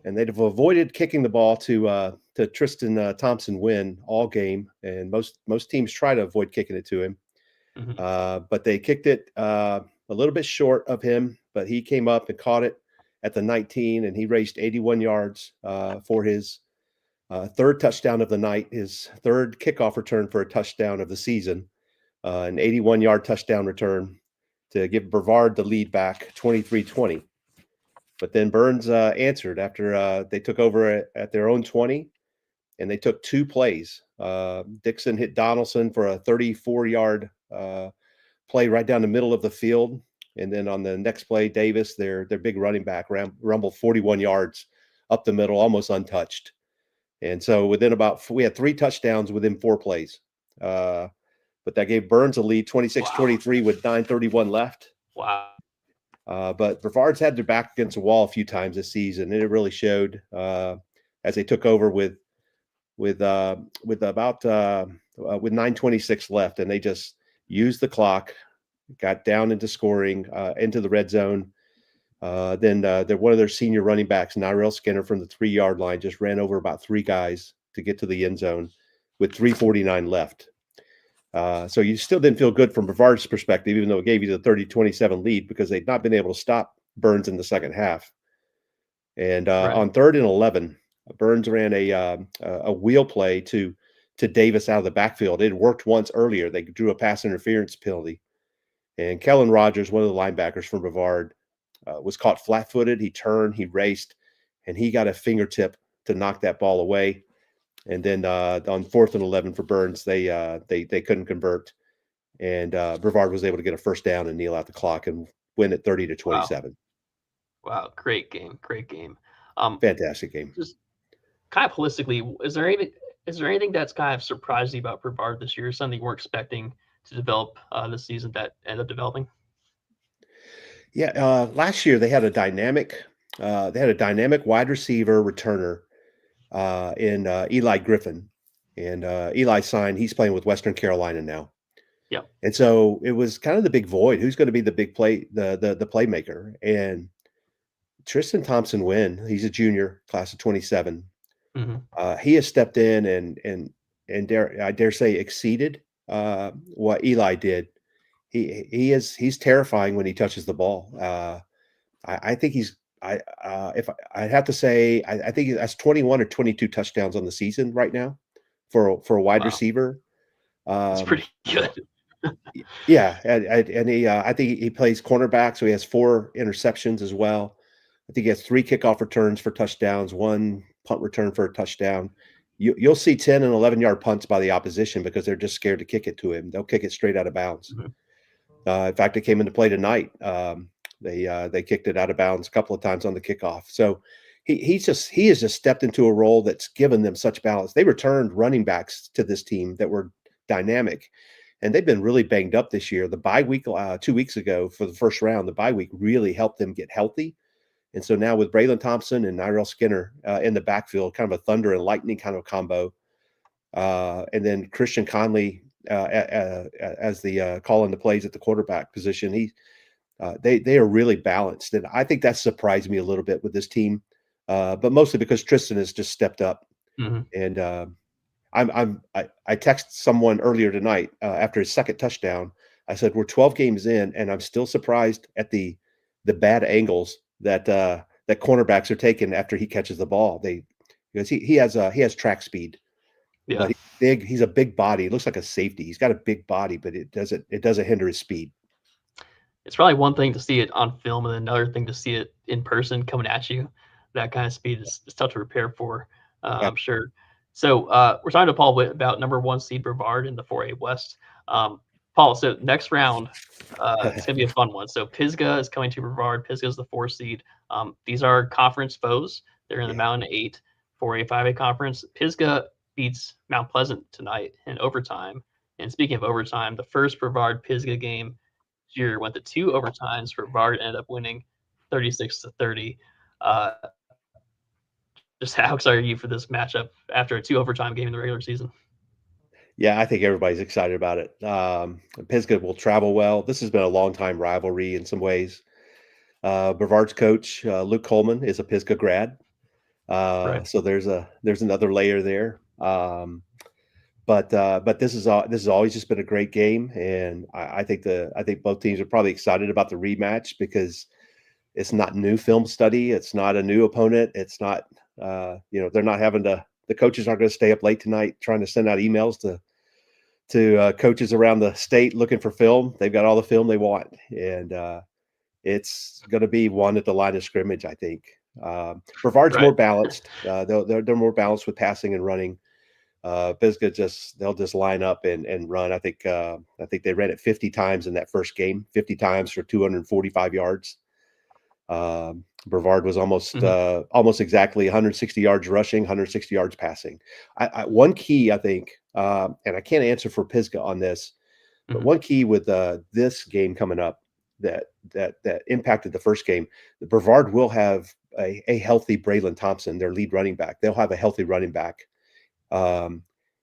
And they'd have avoided kicking the ball to Tristan Thompson Wynn all game. And most teams try to avoid kicking it to him. Mm-hmm. But they kicked it a little bit short of him. But he came up and caught it at the 19, and he raced 81 yards for his third touchdown of the night, his third kickoff return for a touchdown of the season, an 81-yard touchdown return to give Brevard the lead back 23-20. But then Burns answered after they took over at their own 20, and they took 2 plays. Dixon hit Donaldson for a 34-yard play right down the middle of the field. And then on the next play, Davis, their big running back, rumbled 41 yards up the middle, almost untouched. And so we had 3 touchdowns within 4 plays. But that gave Burns a lead 26-23 with 9:31 left. Wow. But Brevard's had their back against the wall a few times this season, and it really showed as they took over with 9:26 left, and they just used the clock, got down into scoring, into the red zone. Then one of their senior running backs, Nyrell Skinner, from the 3-yard line, just ran over about 3 guys to get to the end zone with 3:49 left. So you still didn't feel good from Brevard's perspective, even though it gave you the 30-27 lead, because they'd not been able to stop Burns in the second half. And on 3rd and 11, Burns ran a wheel play to Davis out of the backfield. It had worked once earlier. They drew a pass interference penalty. And Kellen Rogers, one of the linebackers from Brevard, was caught flat-footed. He turned, he raced, and he got a fingertip to knock that ball away. And then on 4th and 11 for Burns, they couldn't convert, and Brevard was able to get a first down and kneel out the clock and win it 30-27. Wow, great game. Fantastic game. Just kind of holistically, is there anything that's kind of surprised you about Brevard this year? Something we're expecting to develop this season that ended up developing? Yeah, last year they had a dynamic wide receiver returner in Eli Griffin, and Eli signed. He's playing with Western Carolina now. Yeah, and so it was kind of the big void. Who's going to be the big play, the playmaker? And Tristan Thompson Wynn, he's a junior, class of 27. Mm-hmm. He has stepped in and I dare say exceeded what Eli did. He's terrifying when he touches the ball. I think he's if I have to say, I think that's 21 or 22 touchdowns on the season right now for a wide receiver. That's pretty good. Yeah, and he I think he plays cornerback, so he has 4 interceptions as well. I think he has 3 kickoff returns for touchdowns, 1 punt return for a touchdown. You'll see 10 and 11-yard punts by the opposition because they're just scared to kick it to him. They'll kick it straight out of bounds. Mm-hmm. In fact, it came into play tonight. They kicked it out of bounds a couple of times on the kickoff. So he has just stepped into a role that's given them such balance. They returned running backs to this team that were dynamic, and they've been really banged up this year. The bye week 2 weeks ago for the first round, the bye week really helped them get healthy. And so now with Braylon Thompson and Nyrell Skinner in the backfield, kind of a thunder and lightning kind of combo, and then Christian Conley as the calling the plays at the quarterback position, they are really balanced, and I think that surprised me a little bit with this team, but mostly because Tristan has just stepped up. Mm-hmm. And I texted someone earlier tonight after his second touchdown. I said, we're 12 games in, and I'm still surprised at the bad angles that cornerbacks are taking after he catches the ball. Because he has track speed, but he's big. He's a big body. He looks like a safety. He's got a big body, but it doesn't hinder his speed. It's probably one thing to see it on film, and another thing to see it in person coming at you. That kind of speed is tough to prepare for, I'm sure. So we're talking to Paul Witt about number 1 seed Brevard in the 4A West. Paul, so next round, it's going to be a fun one. So Pisgah is coming to Brevard. Pisgah is the 4 seed. These are conference foes. They're in the Mountain 8 4A 5A conference. Pisgah beats Mount Pleasant tonight in overtime. And speaking of overtime, the first Brevard Pisgah game year went to 2 overtimes. Brevard ended up winning 36-30. Just how excited are you for this matchup after a 2 overtime game in the regular season? Yeah, I think everybody's excited about it. Pisgah will travel well. This has been a long-time rivalry in some ways. Brevard's coach, Luke Coleman, is a Pisgah grad. So there's another layer there. But this has always just been a great game, and I think both teams are probably excited about the rematch because it's not new film study. It's not a new opponent. It's not they're not having to. The coaches aren't going to stay up late tonight trying to send out emails to coaches around the state looking for film. They've got all the film they want, and it's going to be one at the line of scrimmage. I think Brevard's more balanced. They're more balanced with passing and running. Pisgah they'll just line up and run. I think they ran it 50 times in that first game, 50 times for 245 yards. Brevard was almost exactly 160 yards rushing, 160 yards passing. One key, I think, and I can't answer for Pisgah on this, but one key with this game coming up that impacted the first game, the Brevard will have a healthy Braylon Thompson, their lead running back. They'll have a healthy running back.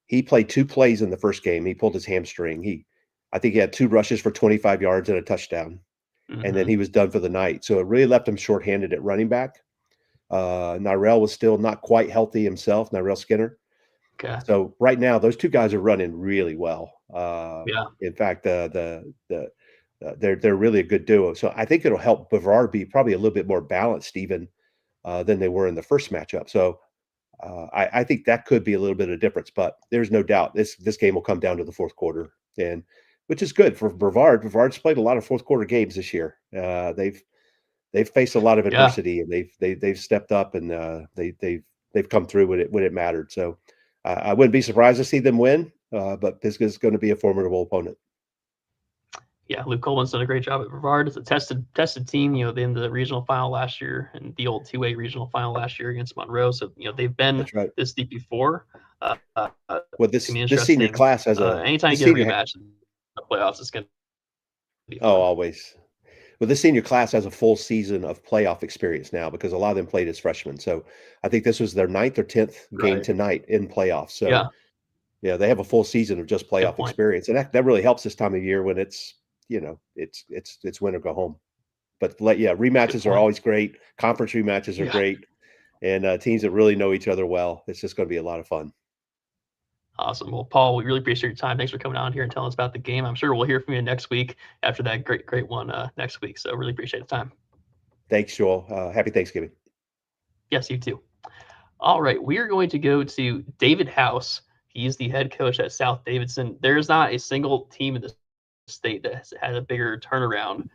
He played 2 plays in the first game. He pulled his hamstring. I think he had 2 rushes for 25 yards and a touchdown. And then he was done for the night. So it really left him shorthanded at running back. Nyrell was still not quite healthy himself, Nyrell Skinner. Okay. So right now, those 2 guys are running really well. In fact, they're really a good duo. So I think it'll help Brevard be probably a little bit more balanced even than they were in the first matchup. So I think that could be a little bit of difference, but there's no doubt this game will come down to the fourth quarter, and which is good for Brevard. Brevard's played a lot of fourth quarter games this year. They've faced a lot of adversity, and they've stepped up, and they've come through when it mattered. So I wouldn't be surprised to see them win, but Pisgah is going to be a formidable opponent. Yeah, Luke Coleman's done a great job at Brevard. It's a tested team. In the regional final last year and the old 2A regional final last year against Monroe. So they've been this deep before. Well, this senior class has anytime you get a rematch in the playoffs, it's going to be fun. Always. Well, this senior class has a full season of playoff experience now because a lot of them played as freshmen. So I think this was their 9th or 10th game tonight in playoffs. So yeah, they have a full season of just playoff experience, and that really helps this time of year when it's it's win or go home. But rematches are always great. Conference rematches are great, and teams that really know each other well. It's just going to be a lot of fun. Awesome. Well, Paul, we really appreciate your time. Thanks for coming on here and telling us about the game. I'm sure we'll hear from you next week after that great one next week. So really appreciate the time. Thanks, Joel. Happy Thanksgiving. Yes, you too. All right, we are going to go to David House. He is the head coach at South Davidson. There's not a single team in the state that has had a bigger turnaround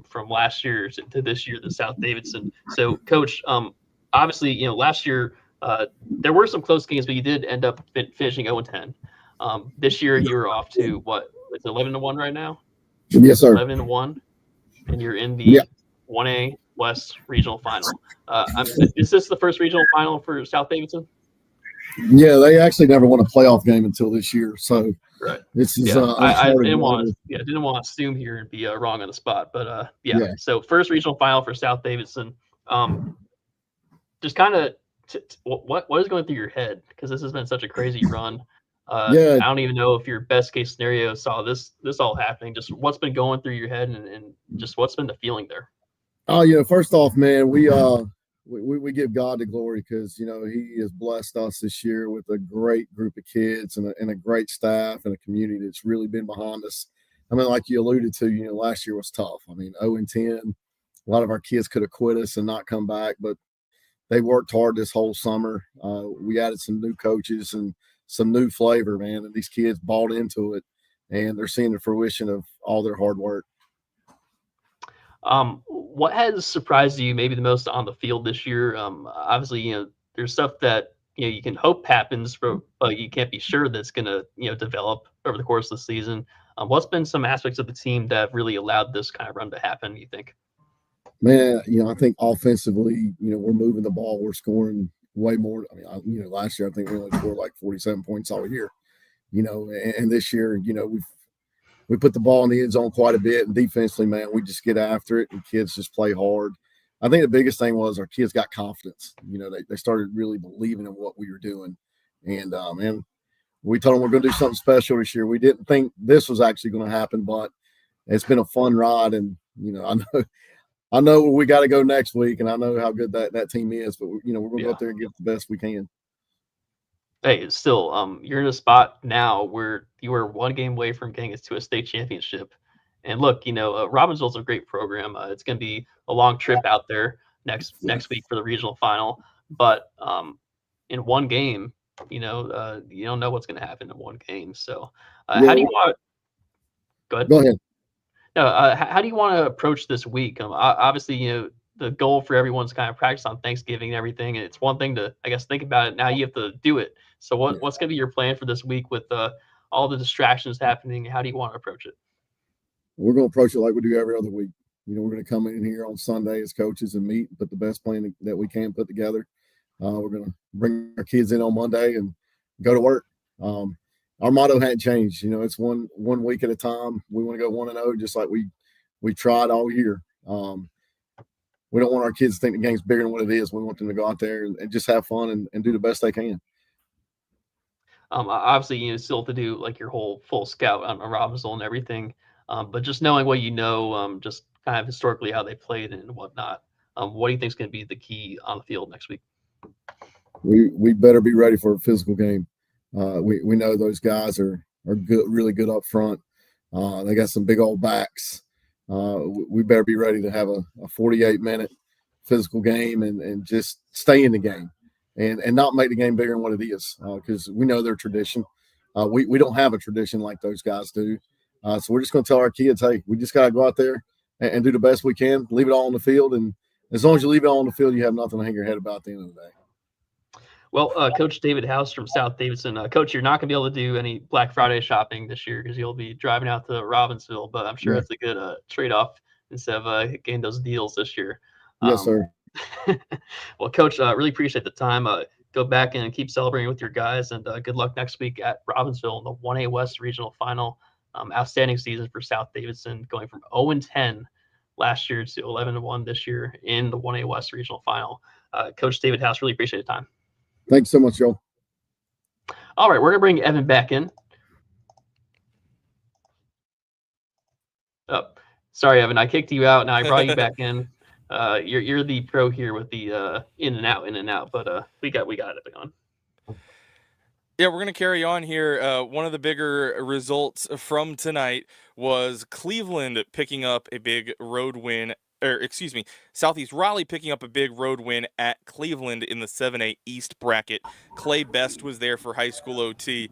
from last year to this year than South Davidson. So, Coach, obviously, last year there were some close games, but you did end up finishing 0-10. This year, you're off to what? It's 11-1 right now. Yes, sir. 11-1, and you're in the 1A West Regional Final. Is this the first regional final for South Davidson? Yeah, they actually never won a playoff game until this year. So right. This is I didn't want to assume here and be wrong on the spot, but So first regional final for South Davidson. Just kind of what is going through your head, because this has been such a crazy run. I don't even know if your best case scenario saw this all happening. Just what's been going through your head, and just what's been the feeling there? Oh, first off, man, we give God the glory, because He has blessed us this year with a great group of kids and a great staff and a community that's really been behind us. I mean, like you alluded to, last year was tough. I mean, 0-10. A lot of our kids could have quit us and not come back, but they worked hard this whole summer. We added some new coaches and some new flavor, man, and these kids bought into it, and they're seeing the fruition of all their hard work. What has surprised you maybe the most on the field this year? Obviously, there's stuff that you can hope happens, but you can't be sure that's going to develop over the course of the season. What's been some aspects of the team that have really allowed this kind of run to happen, you think? Man, I think offensively, we're moving the ball, we're scoring way more. I mean, last year I think we only scored like 47 points all year. And this year, we put the ball in the end zone quite a bit, and defensively, man, we just get after it, and kids just play hard. I think the biggest thing was our kids got confidence. They started really believing in what we were doing, and we told them we're going to do something special this year. We didn't think this was actually going to happen, but it's been a fun ride, and I know where we got to go next week, and I know how good that team is, but we're going to go up there and give the best we can. Hey, still, you're in a spot now where you are one game away from getting us to a state championship. And look, Robbinsville's a great program. It's going to be a long trip out there next week for the regional final. But in one game, you don't know what's going to happen in one game. So how do you want? Go ahead. No, how do you want to approach this week? Obviously, the goal for everyone's kind of practice on Thanksgiving and everything. And it's one thing to, I guess, think about it. Now you have to do it. So what's going to be your plan for this week with all the distractions happening? How do you want to approach it? We're going to approach it like we do every other week. We're going to come in here on Sunday as coaches and meet, put the best plan that we can put together. We're going to bring our kids in on Monday and go to work. Our motto hadn't changed. It's one week at a time. We want to go 1-0, just like we tried all year. We don't want our kids to think the game's bigger than what it is. We want them to go out there and just have fun and do the best they can. Obviously, still to do like your whole full scout on Robbinsville and everything. But just knowing what just kind of historically how they played and whatnot, what do you think is going to be the key on the field next week? We better be ready for a physical game. We know those guys are good, really good up front. They got some big old backs. We better be ready to have a 48-minute physical game and just stay in the game and not make the game bigger than what it is, because we know their tradition. We don't have a tradition like those guys do. So we're just going to tell our kids, hey, we just got to go out there and do the best we can, leave it all on the field. And as long as you leave it all on the field, you have nothing to hang your head about at the end of the day. Well, Coach David House from South Davidson. Coach, you're not going to be able to do any Black Friday shopping this year because you'll be driving out to Robbinsville, but I'm sure that's a good trade-off instead of getting those deals this year. Yes, sir. Well, Coach, really appreciate the time. Go back and keep celebrating with your guys, and good luck next week at Robbinsville in the 1A West Regional Final. Outstanding season for South Davidson, going from 0-10 last year to 11-1 this year in the 1A West Regional Final. Coach David House, really appreciate the time. Thanks so much, Joel. All right, we're going to bring Evan back in. Sorry, Evan, I kicked you out. Now I brought you back in. You're the pro here with the in and out. But we got it on. Yeah, we're going to carry on here. One of the bigger results from tonight was Cleveland picking up a big road win, Southeast Raleigh picking up a big road win at Cleveland in the 7A East bracket. Clay Best was there for high school OT.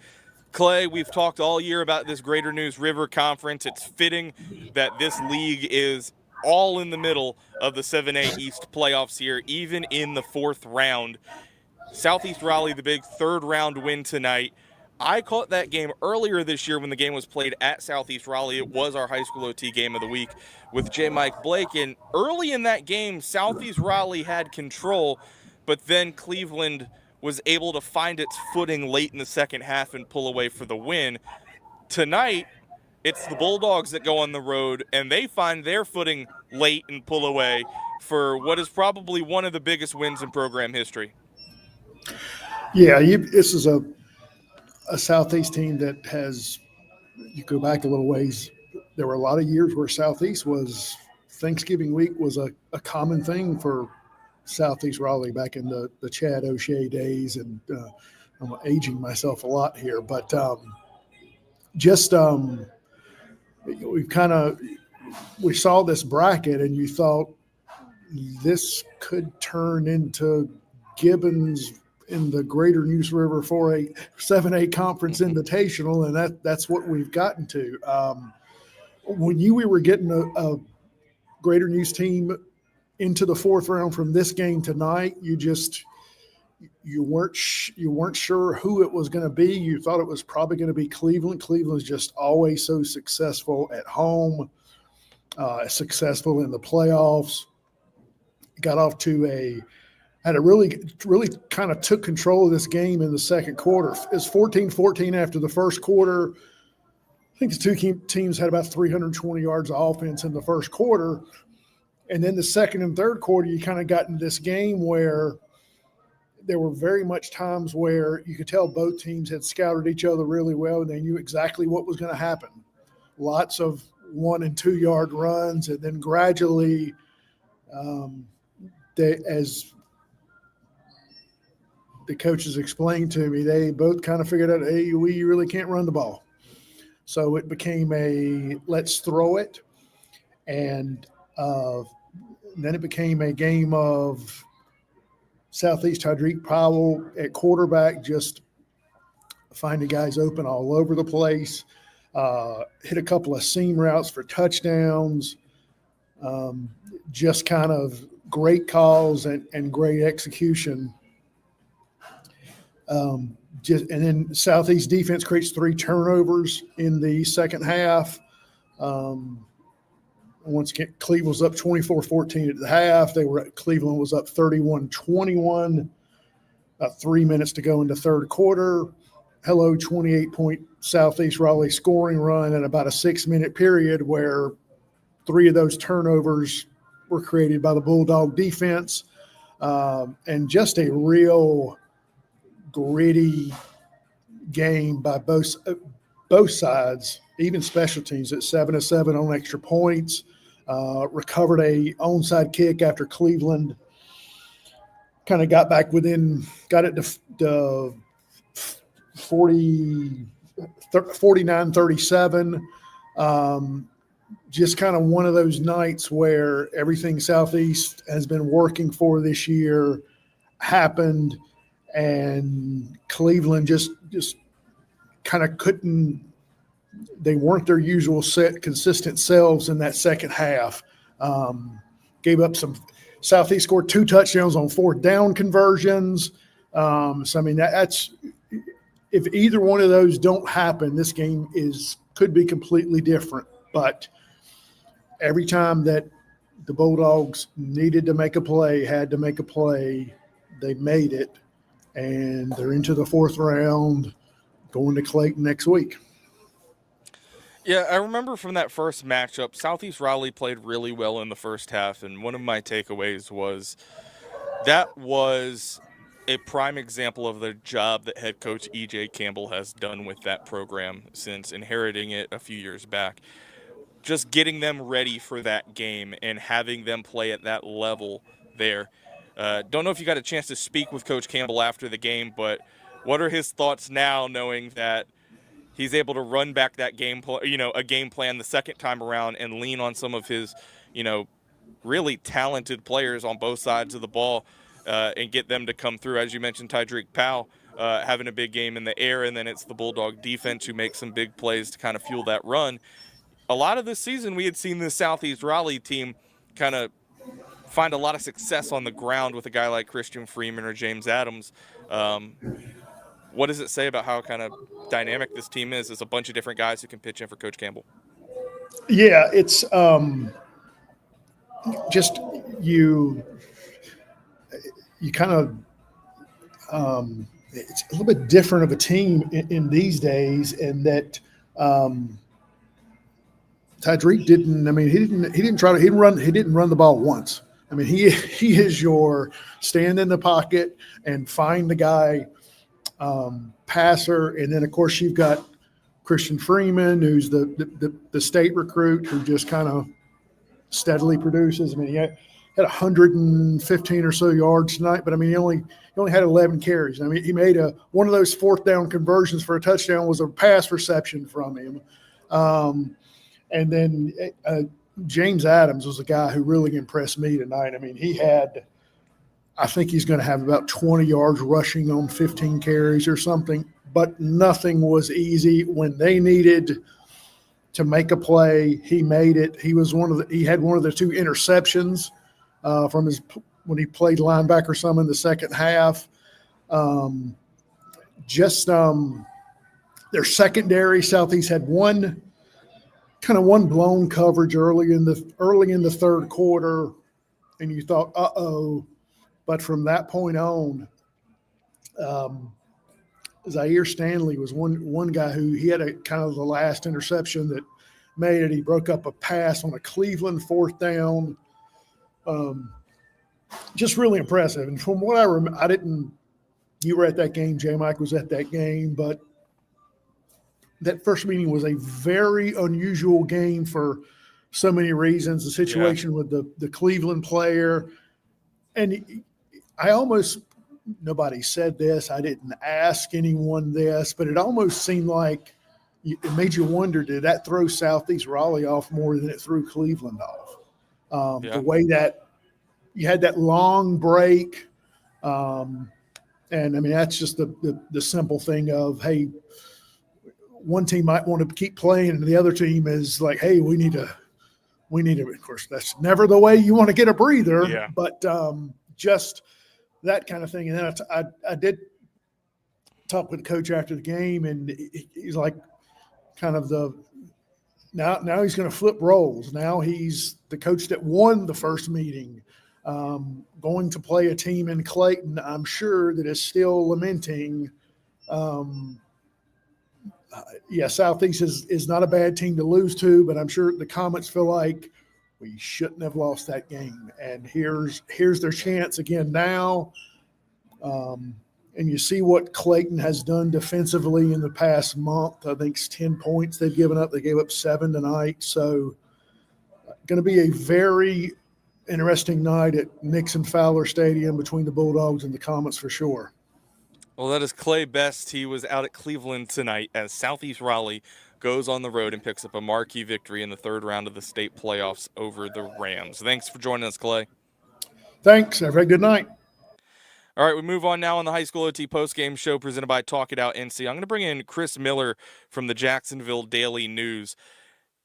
Clay, we've talked all year about this Greater News River Conference. It's fitting that this league is all in the middle of the 7A East playoffs here, even in the fourth round. Southeast Raleigh, the big third round win tonight. I caught that game earlier this year when the game was played at Southeast Raleigh. It was our high school OT game of the week with J. Mike Blake. And early in that game, Southeast Raleigh had control, but then Cleveland was able to find its footing late in the second half and pull away for the win. Tonight, it's the Bulldogs that go on the road, and they find their footing late and pull away for what is probably one of the biggest wins in program history. Yeah, this is a Southeast team that has, you go back a little ways, there were a lot of years where Southeast was, Thanksgiving week was a common thing for Southeast Raleigh back in the Chad O'Shea days, and I'm aging myself a lot here, but we saw this bracket and you thought this could turn into Gibbons in the Greater Neuse River 4A 7A Conference Invitational, and that's what we've gotten to. When we were getting a Greater Neuse team into the fourth round from this game tonight, you weren't sure who it was going to be. You thought it was probably going to be Cleveland. Cleveland's just always so successful at home, successful in the playoffs. Got off to had a really kind of took control of this game in the second quarter. It's 14-14 after the first quarter. I think the two teams had about 320 yards of offense in the first quarter. And then the second and third quarter, you kind of got in this game where there were very much times where you could tell both teams had scouted each other really well, and they knew exactly what was going to happen. Lots of 1 and 2 yard runs, and then gradually, as the coaches explained to me, they both kind of figured out, hey, we really can't run the ball. So it became a let's throw it. And then it became a game of Southeast Hydrique Powell at quarterback, just finding guys open all over the place, hit a couple of seam routes for touchdowns, just kind of great calls and great execution. And then Southeast defense creates 3 turnovers in the second half. Once again, Cleveland was up 24-14 at the half. Cleveland was up 31-21. About 3 minutes to go in the third quarter. 28-point Southeast Raleigh scoring run in about a 6-minute period where 3 of those turnovers were created by the Bulldog defense. And just a real gritty game by both sides, even special teams at 7-7 on extra points. Recovered a onside kick after Cleveland kind of got back got it to 49-37. Just kind of one of those nights where everything Southeast has been working for this year happened, and Cleveland just kind of couldn't. They weren't their usual consistent selves in that second half. Gave up some. Southeast scored 2 touchdowns on 4th down conversions. So I mean, that's if either one of those don't happen, this game could be completely different. But every time that the Bulldogs needed to make a play, had to make a play, they made it, and they're into the 4th round, going to Clayton next week. Yeah, I remember from that first matchup, Southeast Raleigh played really well in the first half, and one of my takeaways was that was a prime example of the job that head coach E.J. Campbell has done with that program since inheriting it a few years back. just getting them ready for that game and having them play at that level there. Don't know if you got a chance to speak with Coach Campbell after the game, but what are his thoughts now knowing that he's able to run back that game plan the second time around and lean on some of his, really talented players on both sides of the ball and get them to come through? As you mentioned, Tydreek Powell having a big game in the air, and then it's the Bulldog defense who makes some big plays to kind of fuel that run. A lot of this season, we had seen the Southeast Raleigh team kind of find a lot of success on the ground with a guy like Christian Freeman or James Adams. What does it say about how kind of dynamic this team is? It's a bunch of different guys who can pitch in for Coach Campbell. Yeah, it's just you kind of it's a little bit different of a team in these days, and that Tydreek didn't. I mean, he didn't run the ball once. I mean, he is your stand in the pocket and find the guy passer, and then of course you've got Christian Freeman, who's the state recruit who just kind of steadily produces. I mean, he had 115 or so yards tonight, but I mean, he only had 11 carries. I mean, he made one of those fourth down conversions for a touchdown was a pass reception from him. And then James Adams was a guy who really impressed me tonight. I mean, I think he's going to have about 20 yards rushing on 15 carries or something, but nothing was easy. When they needed to make a play, he made it. He had one of the 2 interceptions when he played linebacker some in the second half. Their secondary, Southeast had one blown coverage early in the third quarter, and you thought, uh-oh. But from that point on, Zaire Stanley was one guy who he had a kind of the last interception that made it. He broke up a pass on a Cleveland fourth down. Just really impressive. And from what I remember, you were at that game, J. Mike was at that game, but that first meeting was a very unusual game for so many reasons. The situation with the Cleveland player, and nobody said this. I didn't ask anyone this, but it almost seemed like it made you wonder, did that throw Southeast Raleigh off more than it threw Cleveland off? The way that you had that long break. And I mean, that's just the simple thing of, hey, one team might want to keep playing and the other team is like, hey, we need to, of course, that's never the way you want to get a breather, but just that kind of thing. And then I did talk with the coach after the game, and he's like, kind of now he's going to flip roles. Now he's the coach that won the first meeting, going to play a team in Clayton, I'm sure, that is still lamenting. Southeast is not a bad team to lose to, but I'm sure the Comets feel like we shouldn't have lost that game. And here's their chance again now. And you see what Clayton has done defensively in the past month. I think it's 10 points they've given up. They gave up 7 tonight. So going to be a very interesting night at Nixon Fowler Stadium between the Bulldogs and the Comets for sure. Well, that is Clay Best. He was out at Cleveland tonight as Southeast Raleigh goes on the road and picks up a marquee victory in the third round of the state playoffs over the Rams. Thanks for joining us, Clay. Thanks. Have a good night. All right, we move on now on the High School OT postgame show presented by Talk It Out NC. I'm going to bring in Chris Miller from the Jacksonville Daily News.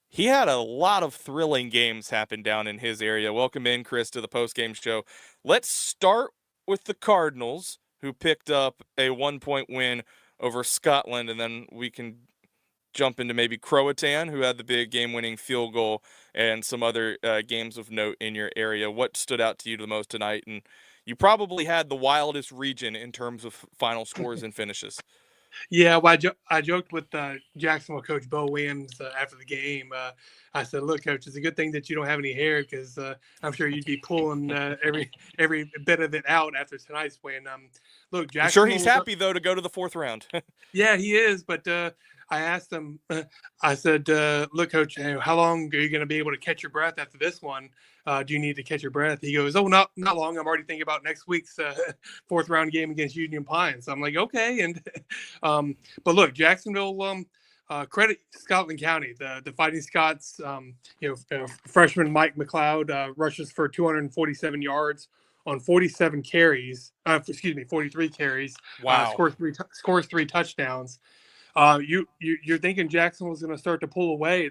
He had a lot of thrilling games happen down in his area. Welcome in, Chris, to the postgame show. Let's start with the Cardinals, who picked up a 1-point win over Scotland, and then we can jump into maybe Croatan, who had the big game-winning field goal, and some other games of note in your area. What stood out to you the most tonight? And you probably had the wildest region in terms of final scores and finishes. Yeah, well, I joked with Jacksonville coach Bo Williams after the game. I said, "Look, coach, it's a good thing that you don't have any hair because I'm sure you'd be pulling every bit of it out after tonight's win." Look, I'm sure he's happy though to go to the fourth round. Yeah, he is, but I asked him, I said, look, Coach, how long are you going to be able to catch your breath after this one? Do you need to catch your breath? He goes, oh, not long. I'm already thinking about next week's fourth round game against Union Pines. So I'm like, okay. And but look, Jacksonville, credit Scotland County, the Fighting Scots. Freshman Mike McLeod rushes for 247 yards on 47 carries. 43 carries. Wow. Scores three touchdowns. You're thinking Jacksonville's going to start to pull away.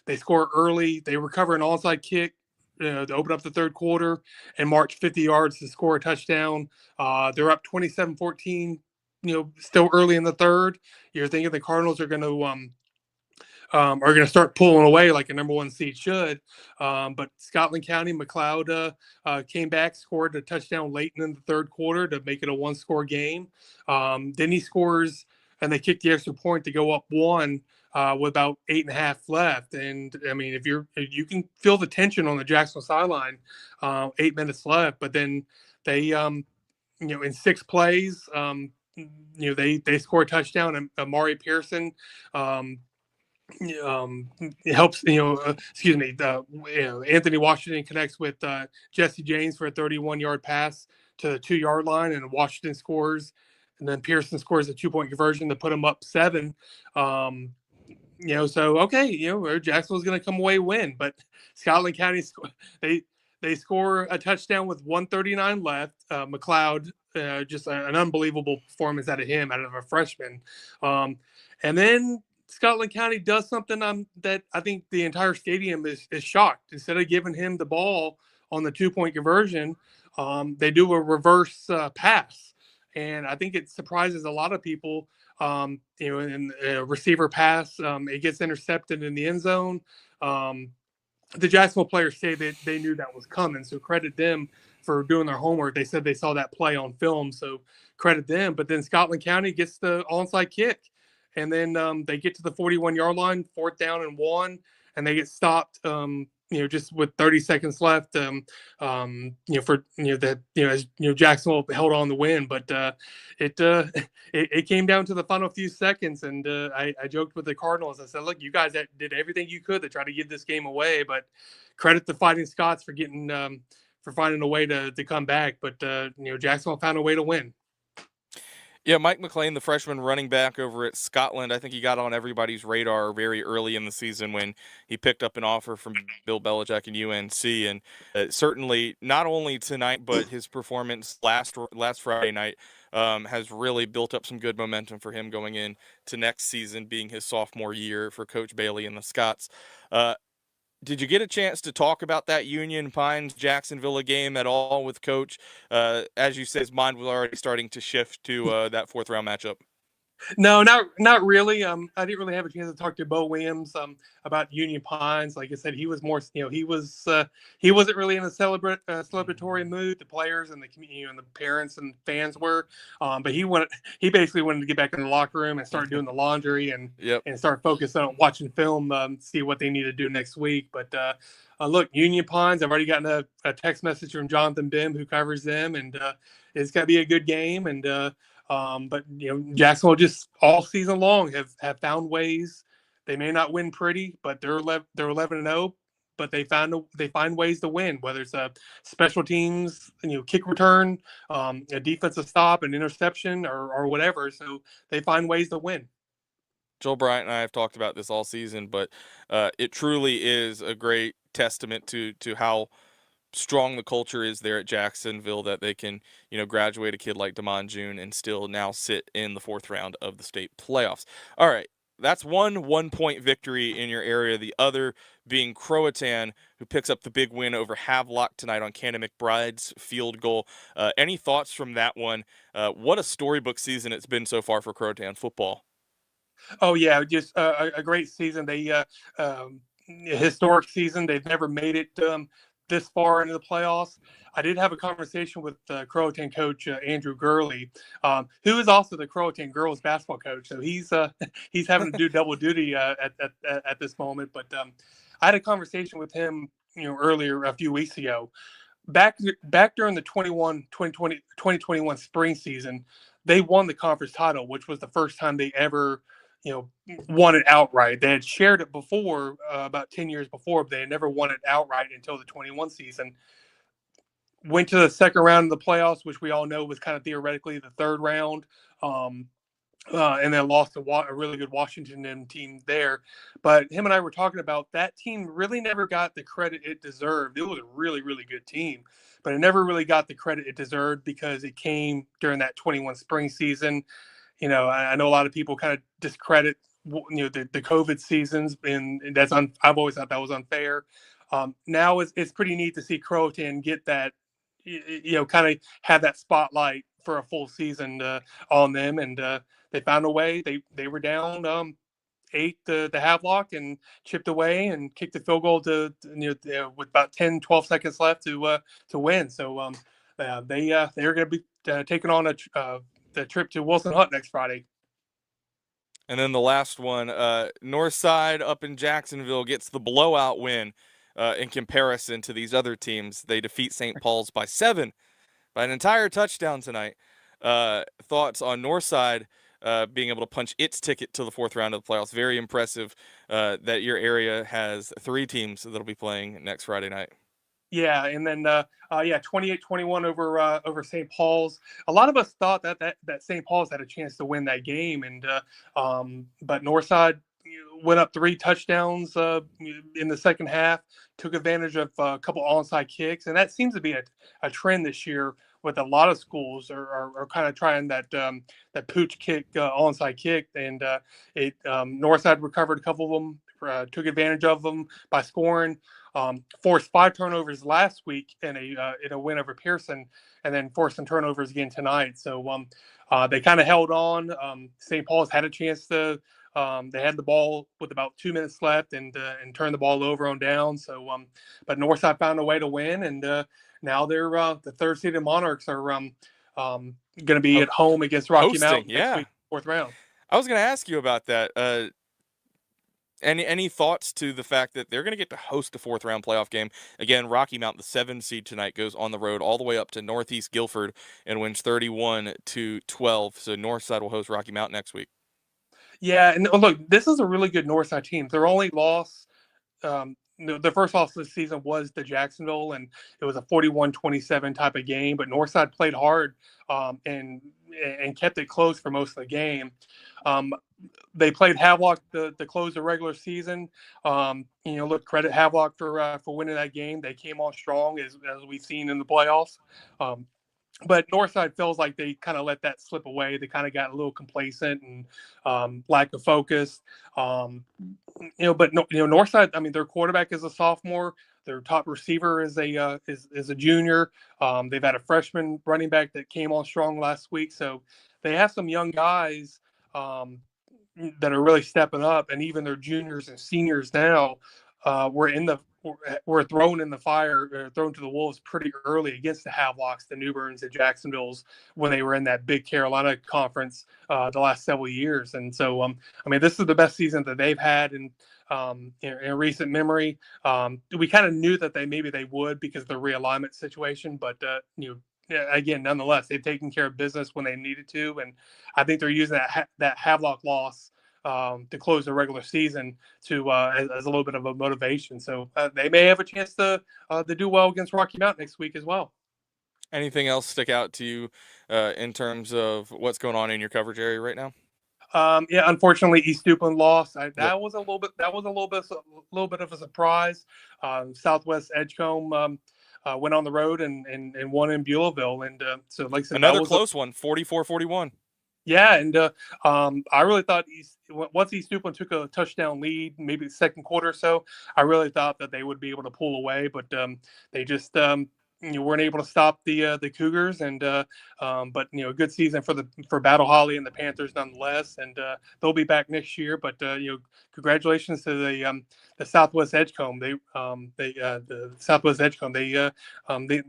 They score early. They recover an onside kick to open up the third quarter and march 50 yards to score a touchdown. They're up 27-14. Still early in the third. You're thinking the Cardinals are going to start pulling away like a number one seed should. But Scotland County, McLeod came back, scored a touchdown late in the third quarter to make it a one-score game. Then he scores, and they kick the extra point to go up one with about 8.5 left. And I mean, if you can feel the tension on the Jacksonville sideline, 8 minutes left. But then they, in 6 plays, they score a touchdown, and Amari Pearson helps. Anthony Washington connects with Jesse James for a 31-yard pass to the 2-yard line, and Washington scores. And then Pearson scores a 2-point conversion to put them up 7. So okay, Jacksonville's going to come away win, but Scotland County they score a touchdown with 1:39 left. McLeod, just an unbelievable performance out of him, out of a freshman. And then Scotland County does something that I think the entire stadium is shocked. Instead of giving him the ball on the 2-point conversion, they do a reverse pass. And I think it surprises a lot of people. In a receiver pass, it gets intercepted in the end zone. The Jacksonville players say that they knew that was coming, so credit them for doing their homework. They said they saw that play on film, so credit them. But then Scotland County gets the onside kick, and then they get to the 41-yard line, 4th down and 1, and they get stopped. Just with 30 seconds left, Jacksonville held on to win, but it came down to the final few seconds, and I joked with the Cardinals. I said, "Look, you guys did everything you could to try to give this game away, but credit the Fighting Scots for finding a way to come back. But Jacksonville found a way to win." Yeah, Mike McLean, the freshman running back over at Scotland, I think he got on everybody's radar very early in the season when he picked up an offer from Bill Belichick and UNC. And certainly not only tonight, but his performance last Friday night has really built up some good momentum for him going in to next season, being his sophomore year for Coach Bailey and the Scots. Did you get a chance to talk about that Union Pines Jacksonville game at all with Coach? As you said, his mind was already starting to shift to that 4th round matchup. No, not really. I didn't really have a chance to talk to Bo Williams about Union Pines. Like I said, he was more, he wasn't really in a celebratory mood. The players and the community and the parents and fans were, but he basically wanted to get back in the locker room and start doing the laundry and start focusing on watching film, see what they need to do next week. But look, Union Pines, I've already gotten a text message from Jonathan Bim, who covers them, and it's going to be a good game. And but Jacksonville just all season long have found ways. They may not win pretty, but they're 11-0. But they find ways to win, whether it's a special teams, kick return, a defensive stop, an interception, or whatever. So they find ways to win. Joel Bryant and I have talked about this all season, but it truly is a great testament to how strong the culture is there at Jacksonville, that they can, graduate a kid like Damon June and still now sit in the 4th round of the state playoffs. All right. That's one 1-point victory in your area. The other being Croatan, who picks up the big win over Havelock tonight on Cannon McBride's field goal. Any thoughts from that one? What a storybook season it's been so far for Croatan football. Oh yeah, just a great season. They historic season. They've never made it this far into the playoffs. I did have a conversation with Croatan coach Andrew Gurley, who is also the Croatan girls basketball coach. So he's having to do double duty at this moment. But I had a conversation with him, earlier a few weeks ago. Back during the 2021 spring season, they won the conference title, which was the first time they ever won it outright. They had shared it before, about 10 years before, but they had never won it outright until the 21 season. Went to the second round of the playoffs, which we all know was kind of theoretically the third round. And then lost a really good Washington team there. But him and I were talking about that team really never got the credit it deserved. It was a really, really good team, but it never really got the credit it deserved because it came during that 21 spring season. I know a lot of people kind of discredit, the COVID seasons, and that's I've always thought that was unfair. Now it's pretty neat to see Croatan get that, kind of have that spotlight for a full season on them, and they found a way. They were down 8 the Havelock and chipped away and kicked the field goal to with about 10, 12 seconds left to win. So they're going to be taking on the trip to Wilson Hunt next Friday. And then the last one, Northside up in Jacksonville gets the blowout win in comparison to these other teams. They defeat St. Paul's by 7, by an entire touchdown tonight. Thoughts on Northside being able to punch its ticket to the 4th round of the playoffs? Very impressive that your area has 3 teams that'll be playing next Friday night. Yeah, and then 28-21 over St. Paul's. A lot of us thought that St. Paul's had a chance to win that game, and but Northside went up 3 touchdowns in the second half, took advantage of a couple onside kicks, and that seems to be a trend this year with a lot of schools are kind of trying that pooch kick, onside kick, and Northside recovered a couple of them, took advantage of them by scoring. Forced 5 turnovers last week in a win over Pearson, and then forced some turnovers again tonight. So they kind of held on. St. Paul's had a chance to. They had the ball with about 2 minutes left and turned the ball over on down. So, but Northside found a way to win, and now they're the 3rd seeded Monarchs are going to be at home against Rocky Mountain next week, 4th round. I was going to ask you about that. Any thoughts to the fact that they're going to get to host a 4th round playoff game? Again, Rocky Mountain, the 7 seed tonight, goes on the road all the way up to Northeast Guilford and wins 31-12. So Northside will host Rocky Mountain next week. Yeah, and look, this is a really good Northside team. Their only loss, the first loss of the season was to Jacksonville, and it was a 41-27 type of game. But Northside played hard and kept it close for most of the game. They played Havelock to close the regular season. Look, credit Havelock for winning that game. They came on strong as we've seen in the playoffs. But Northside feels like they kind of let that slip away. They kind of got a little complacent and lack of focus. But Northside, I mean, their quarterback is a sophomore. Their top receiver is a junior. They've had a freshman running back that came on strong last week. So they have some young guys that are really stepping up, and even their juniors and seniors now were thrown in the fire, thrown to the wolves pretty early against the Havelocks, the Newberns, the Jacksonvilles when they were in that Big Carolina conference the last several years. And so, I mean, this is the best season that they've had in recent memory. We kind of knew that they would because of the realignment situation, but again, nonetheless, they've taken care of business when they needed to, and I think they're using that Havelock loss to close the regular season to as a little bit of a motivation. So they may have a chance to do well against Rocky Mountain next week as well. Anything else stick out to you in terms of what's going on in your coverage area right now? Unfortunately, East Duplin lost. That was a little bit of a surprise. Southwest Edgecombe went on the road and won in Beulahville, and so like I said, another close one, 44-41. Yeah, and I really thought once East Duplin took a touchdown lead, maybe the second quarter or so, I really thought that they would be able to pull away, but they just weren't able to stop the Cougars, and but a good season for Battle Holly and the Panthers nonetheless, and they'll be back next year. But congratulations to the Southwest Edgecombe. The Southwest Edgecombe. They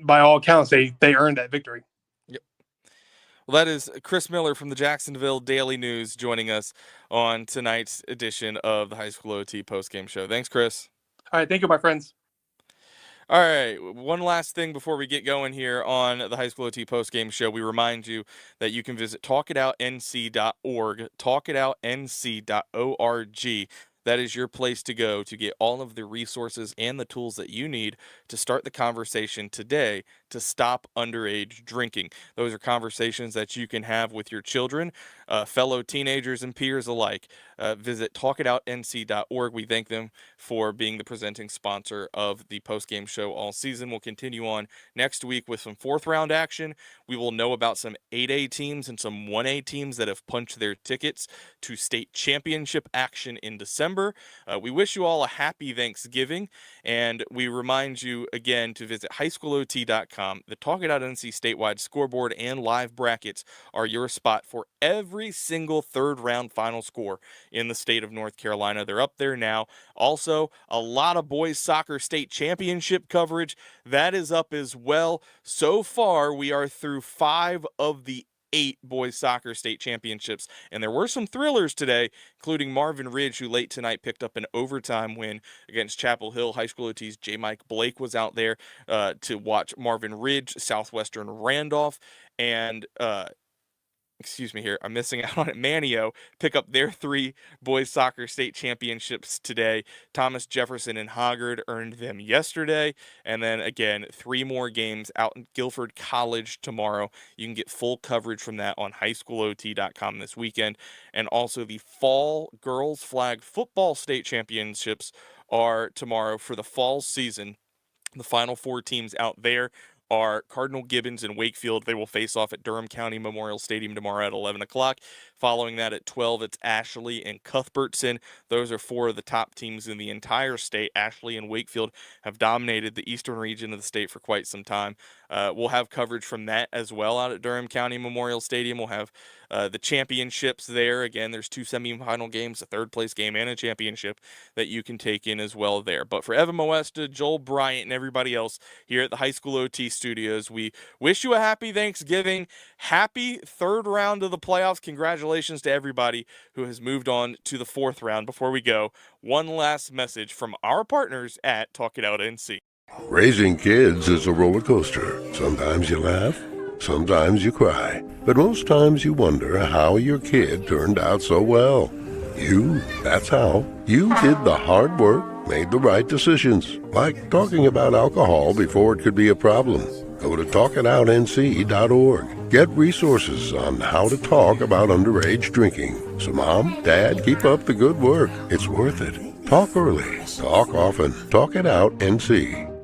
by all accounts they earned that victory. Yep. Well, that is Chris Miller from the Jacksonville Daily News joining us on tonight's edition of the HighSchoolOT postgame show. Thanks, Chris. All right, thank you, my friends. All right, one last thing before we get going here on the High School OT postgame show. We remind you that you can visit talkitoutnc.org, talkitoutnc.org. That is your place to go to get all of the resources and the tools that you need to start the conversation today to stop underage drinking. Those are conversations that you can have with your children, fellow teenagers and peers alike. Visit talkitoutnc.org. We thank them for being the presenting sponsor of the postgame show all season. We'll continue on next week with some fourth round action. We will know about some 8A teams and some 1A teams that have punched their tickets to state championship action in December. We wish you all a happy Thanksgiving, and we remind you again to visit HighSchoolOT.com. The Talk It Out NC statewide scoreboard and live brackets are your spot for every single third round final score in the state of North Carolina. They're up there now. Also, a lot of boys soccer state championship coverage. That is up as well. So far, we are through 5 of the 8 boys soccer state championships, and there were some thrillers today, including Marvin Ridge, who late tonight picked up an overtime win against Chapel Hill. High School OT's J. Mike Blake was out there to watch Marvin Ridge, Southwestern Randolph, and excuse me here, I'm missing out on it. Manio pick up their 3 boys soccer state championships today. Thomas Jefferson and Hoggard earned them yesterday. And then again, 3 more games out in Guilford College tomorrow. You can get full coverage from that on highschoolot.com this weekend. And also the fall girls flag football state championships are tomorrow for the fall season. The final 4 teams out there are Cardinal Gibbons and Wakefield. They will face off at Durham County Memorial Stadium tomorrow at 11 o'clock. Following that at 12, it's Ashley and Cuthbertson. Those are 4 of the top teams in the entire state. Ashley and Wakefield have dominated the eastern region of the state for quite some time. We'll have coverage from that as well out at Durham County Memorial Stadium. We'll have the championships there. Again, there's 2 semifinal games, a third-place game, and a championship that you can take in as well there. But for Evan Moesta, Joel Bryant, and everybody else here at the High School OT studios, we wish you a happy Thanksgiving. Happy 3rd round of the playoffs. Congratulations to everybody who has moved on to the 4th round. Before we go, one last message from our partners at Talk It Out NC. Raising kids is a roller coaster. Sometimes you laugh, sometimes you cry, but most times you wonder how your kid turned out so well. That's how. You did the hard work, made the right decisions, like talking about alcohol before it could be a problem. Go to talkitoutnc.org. Get resources on how to talk about underage drinking. So Mom, Dad, keep up the good work. It's worth it. Talk early. Talk often. Talk It Out NC.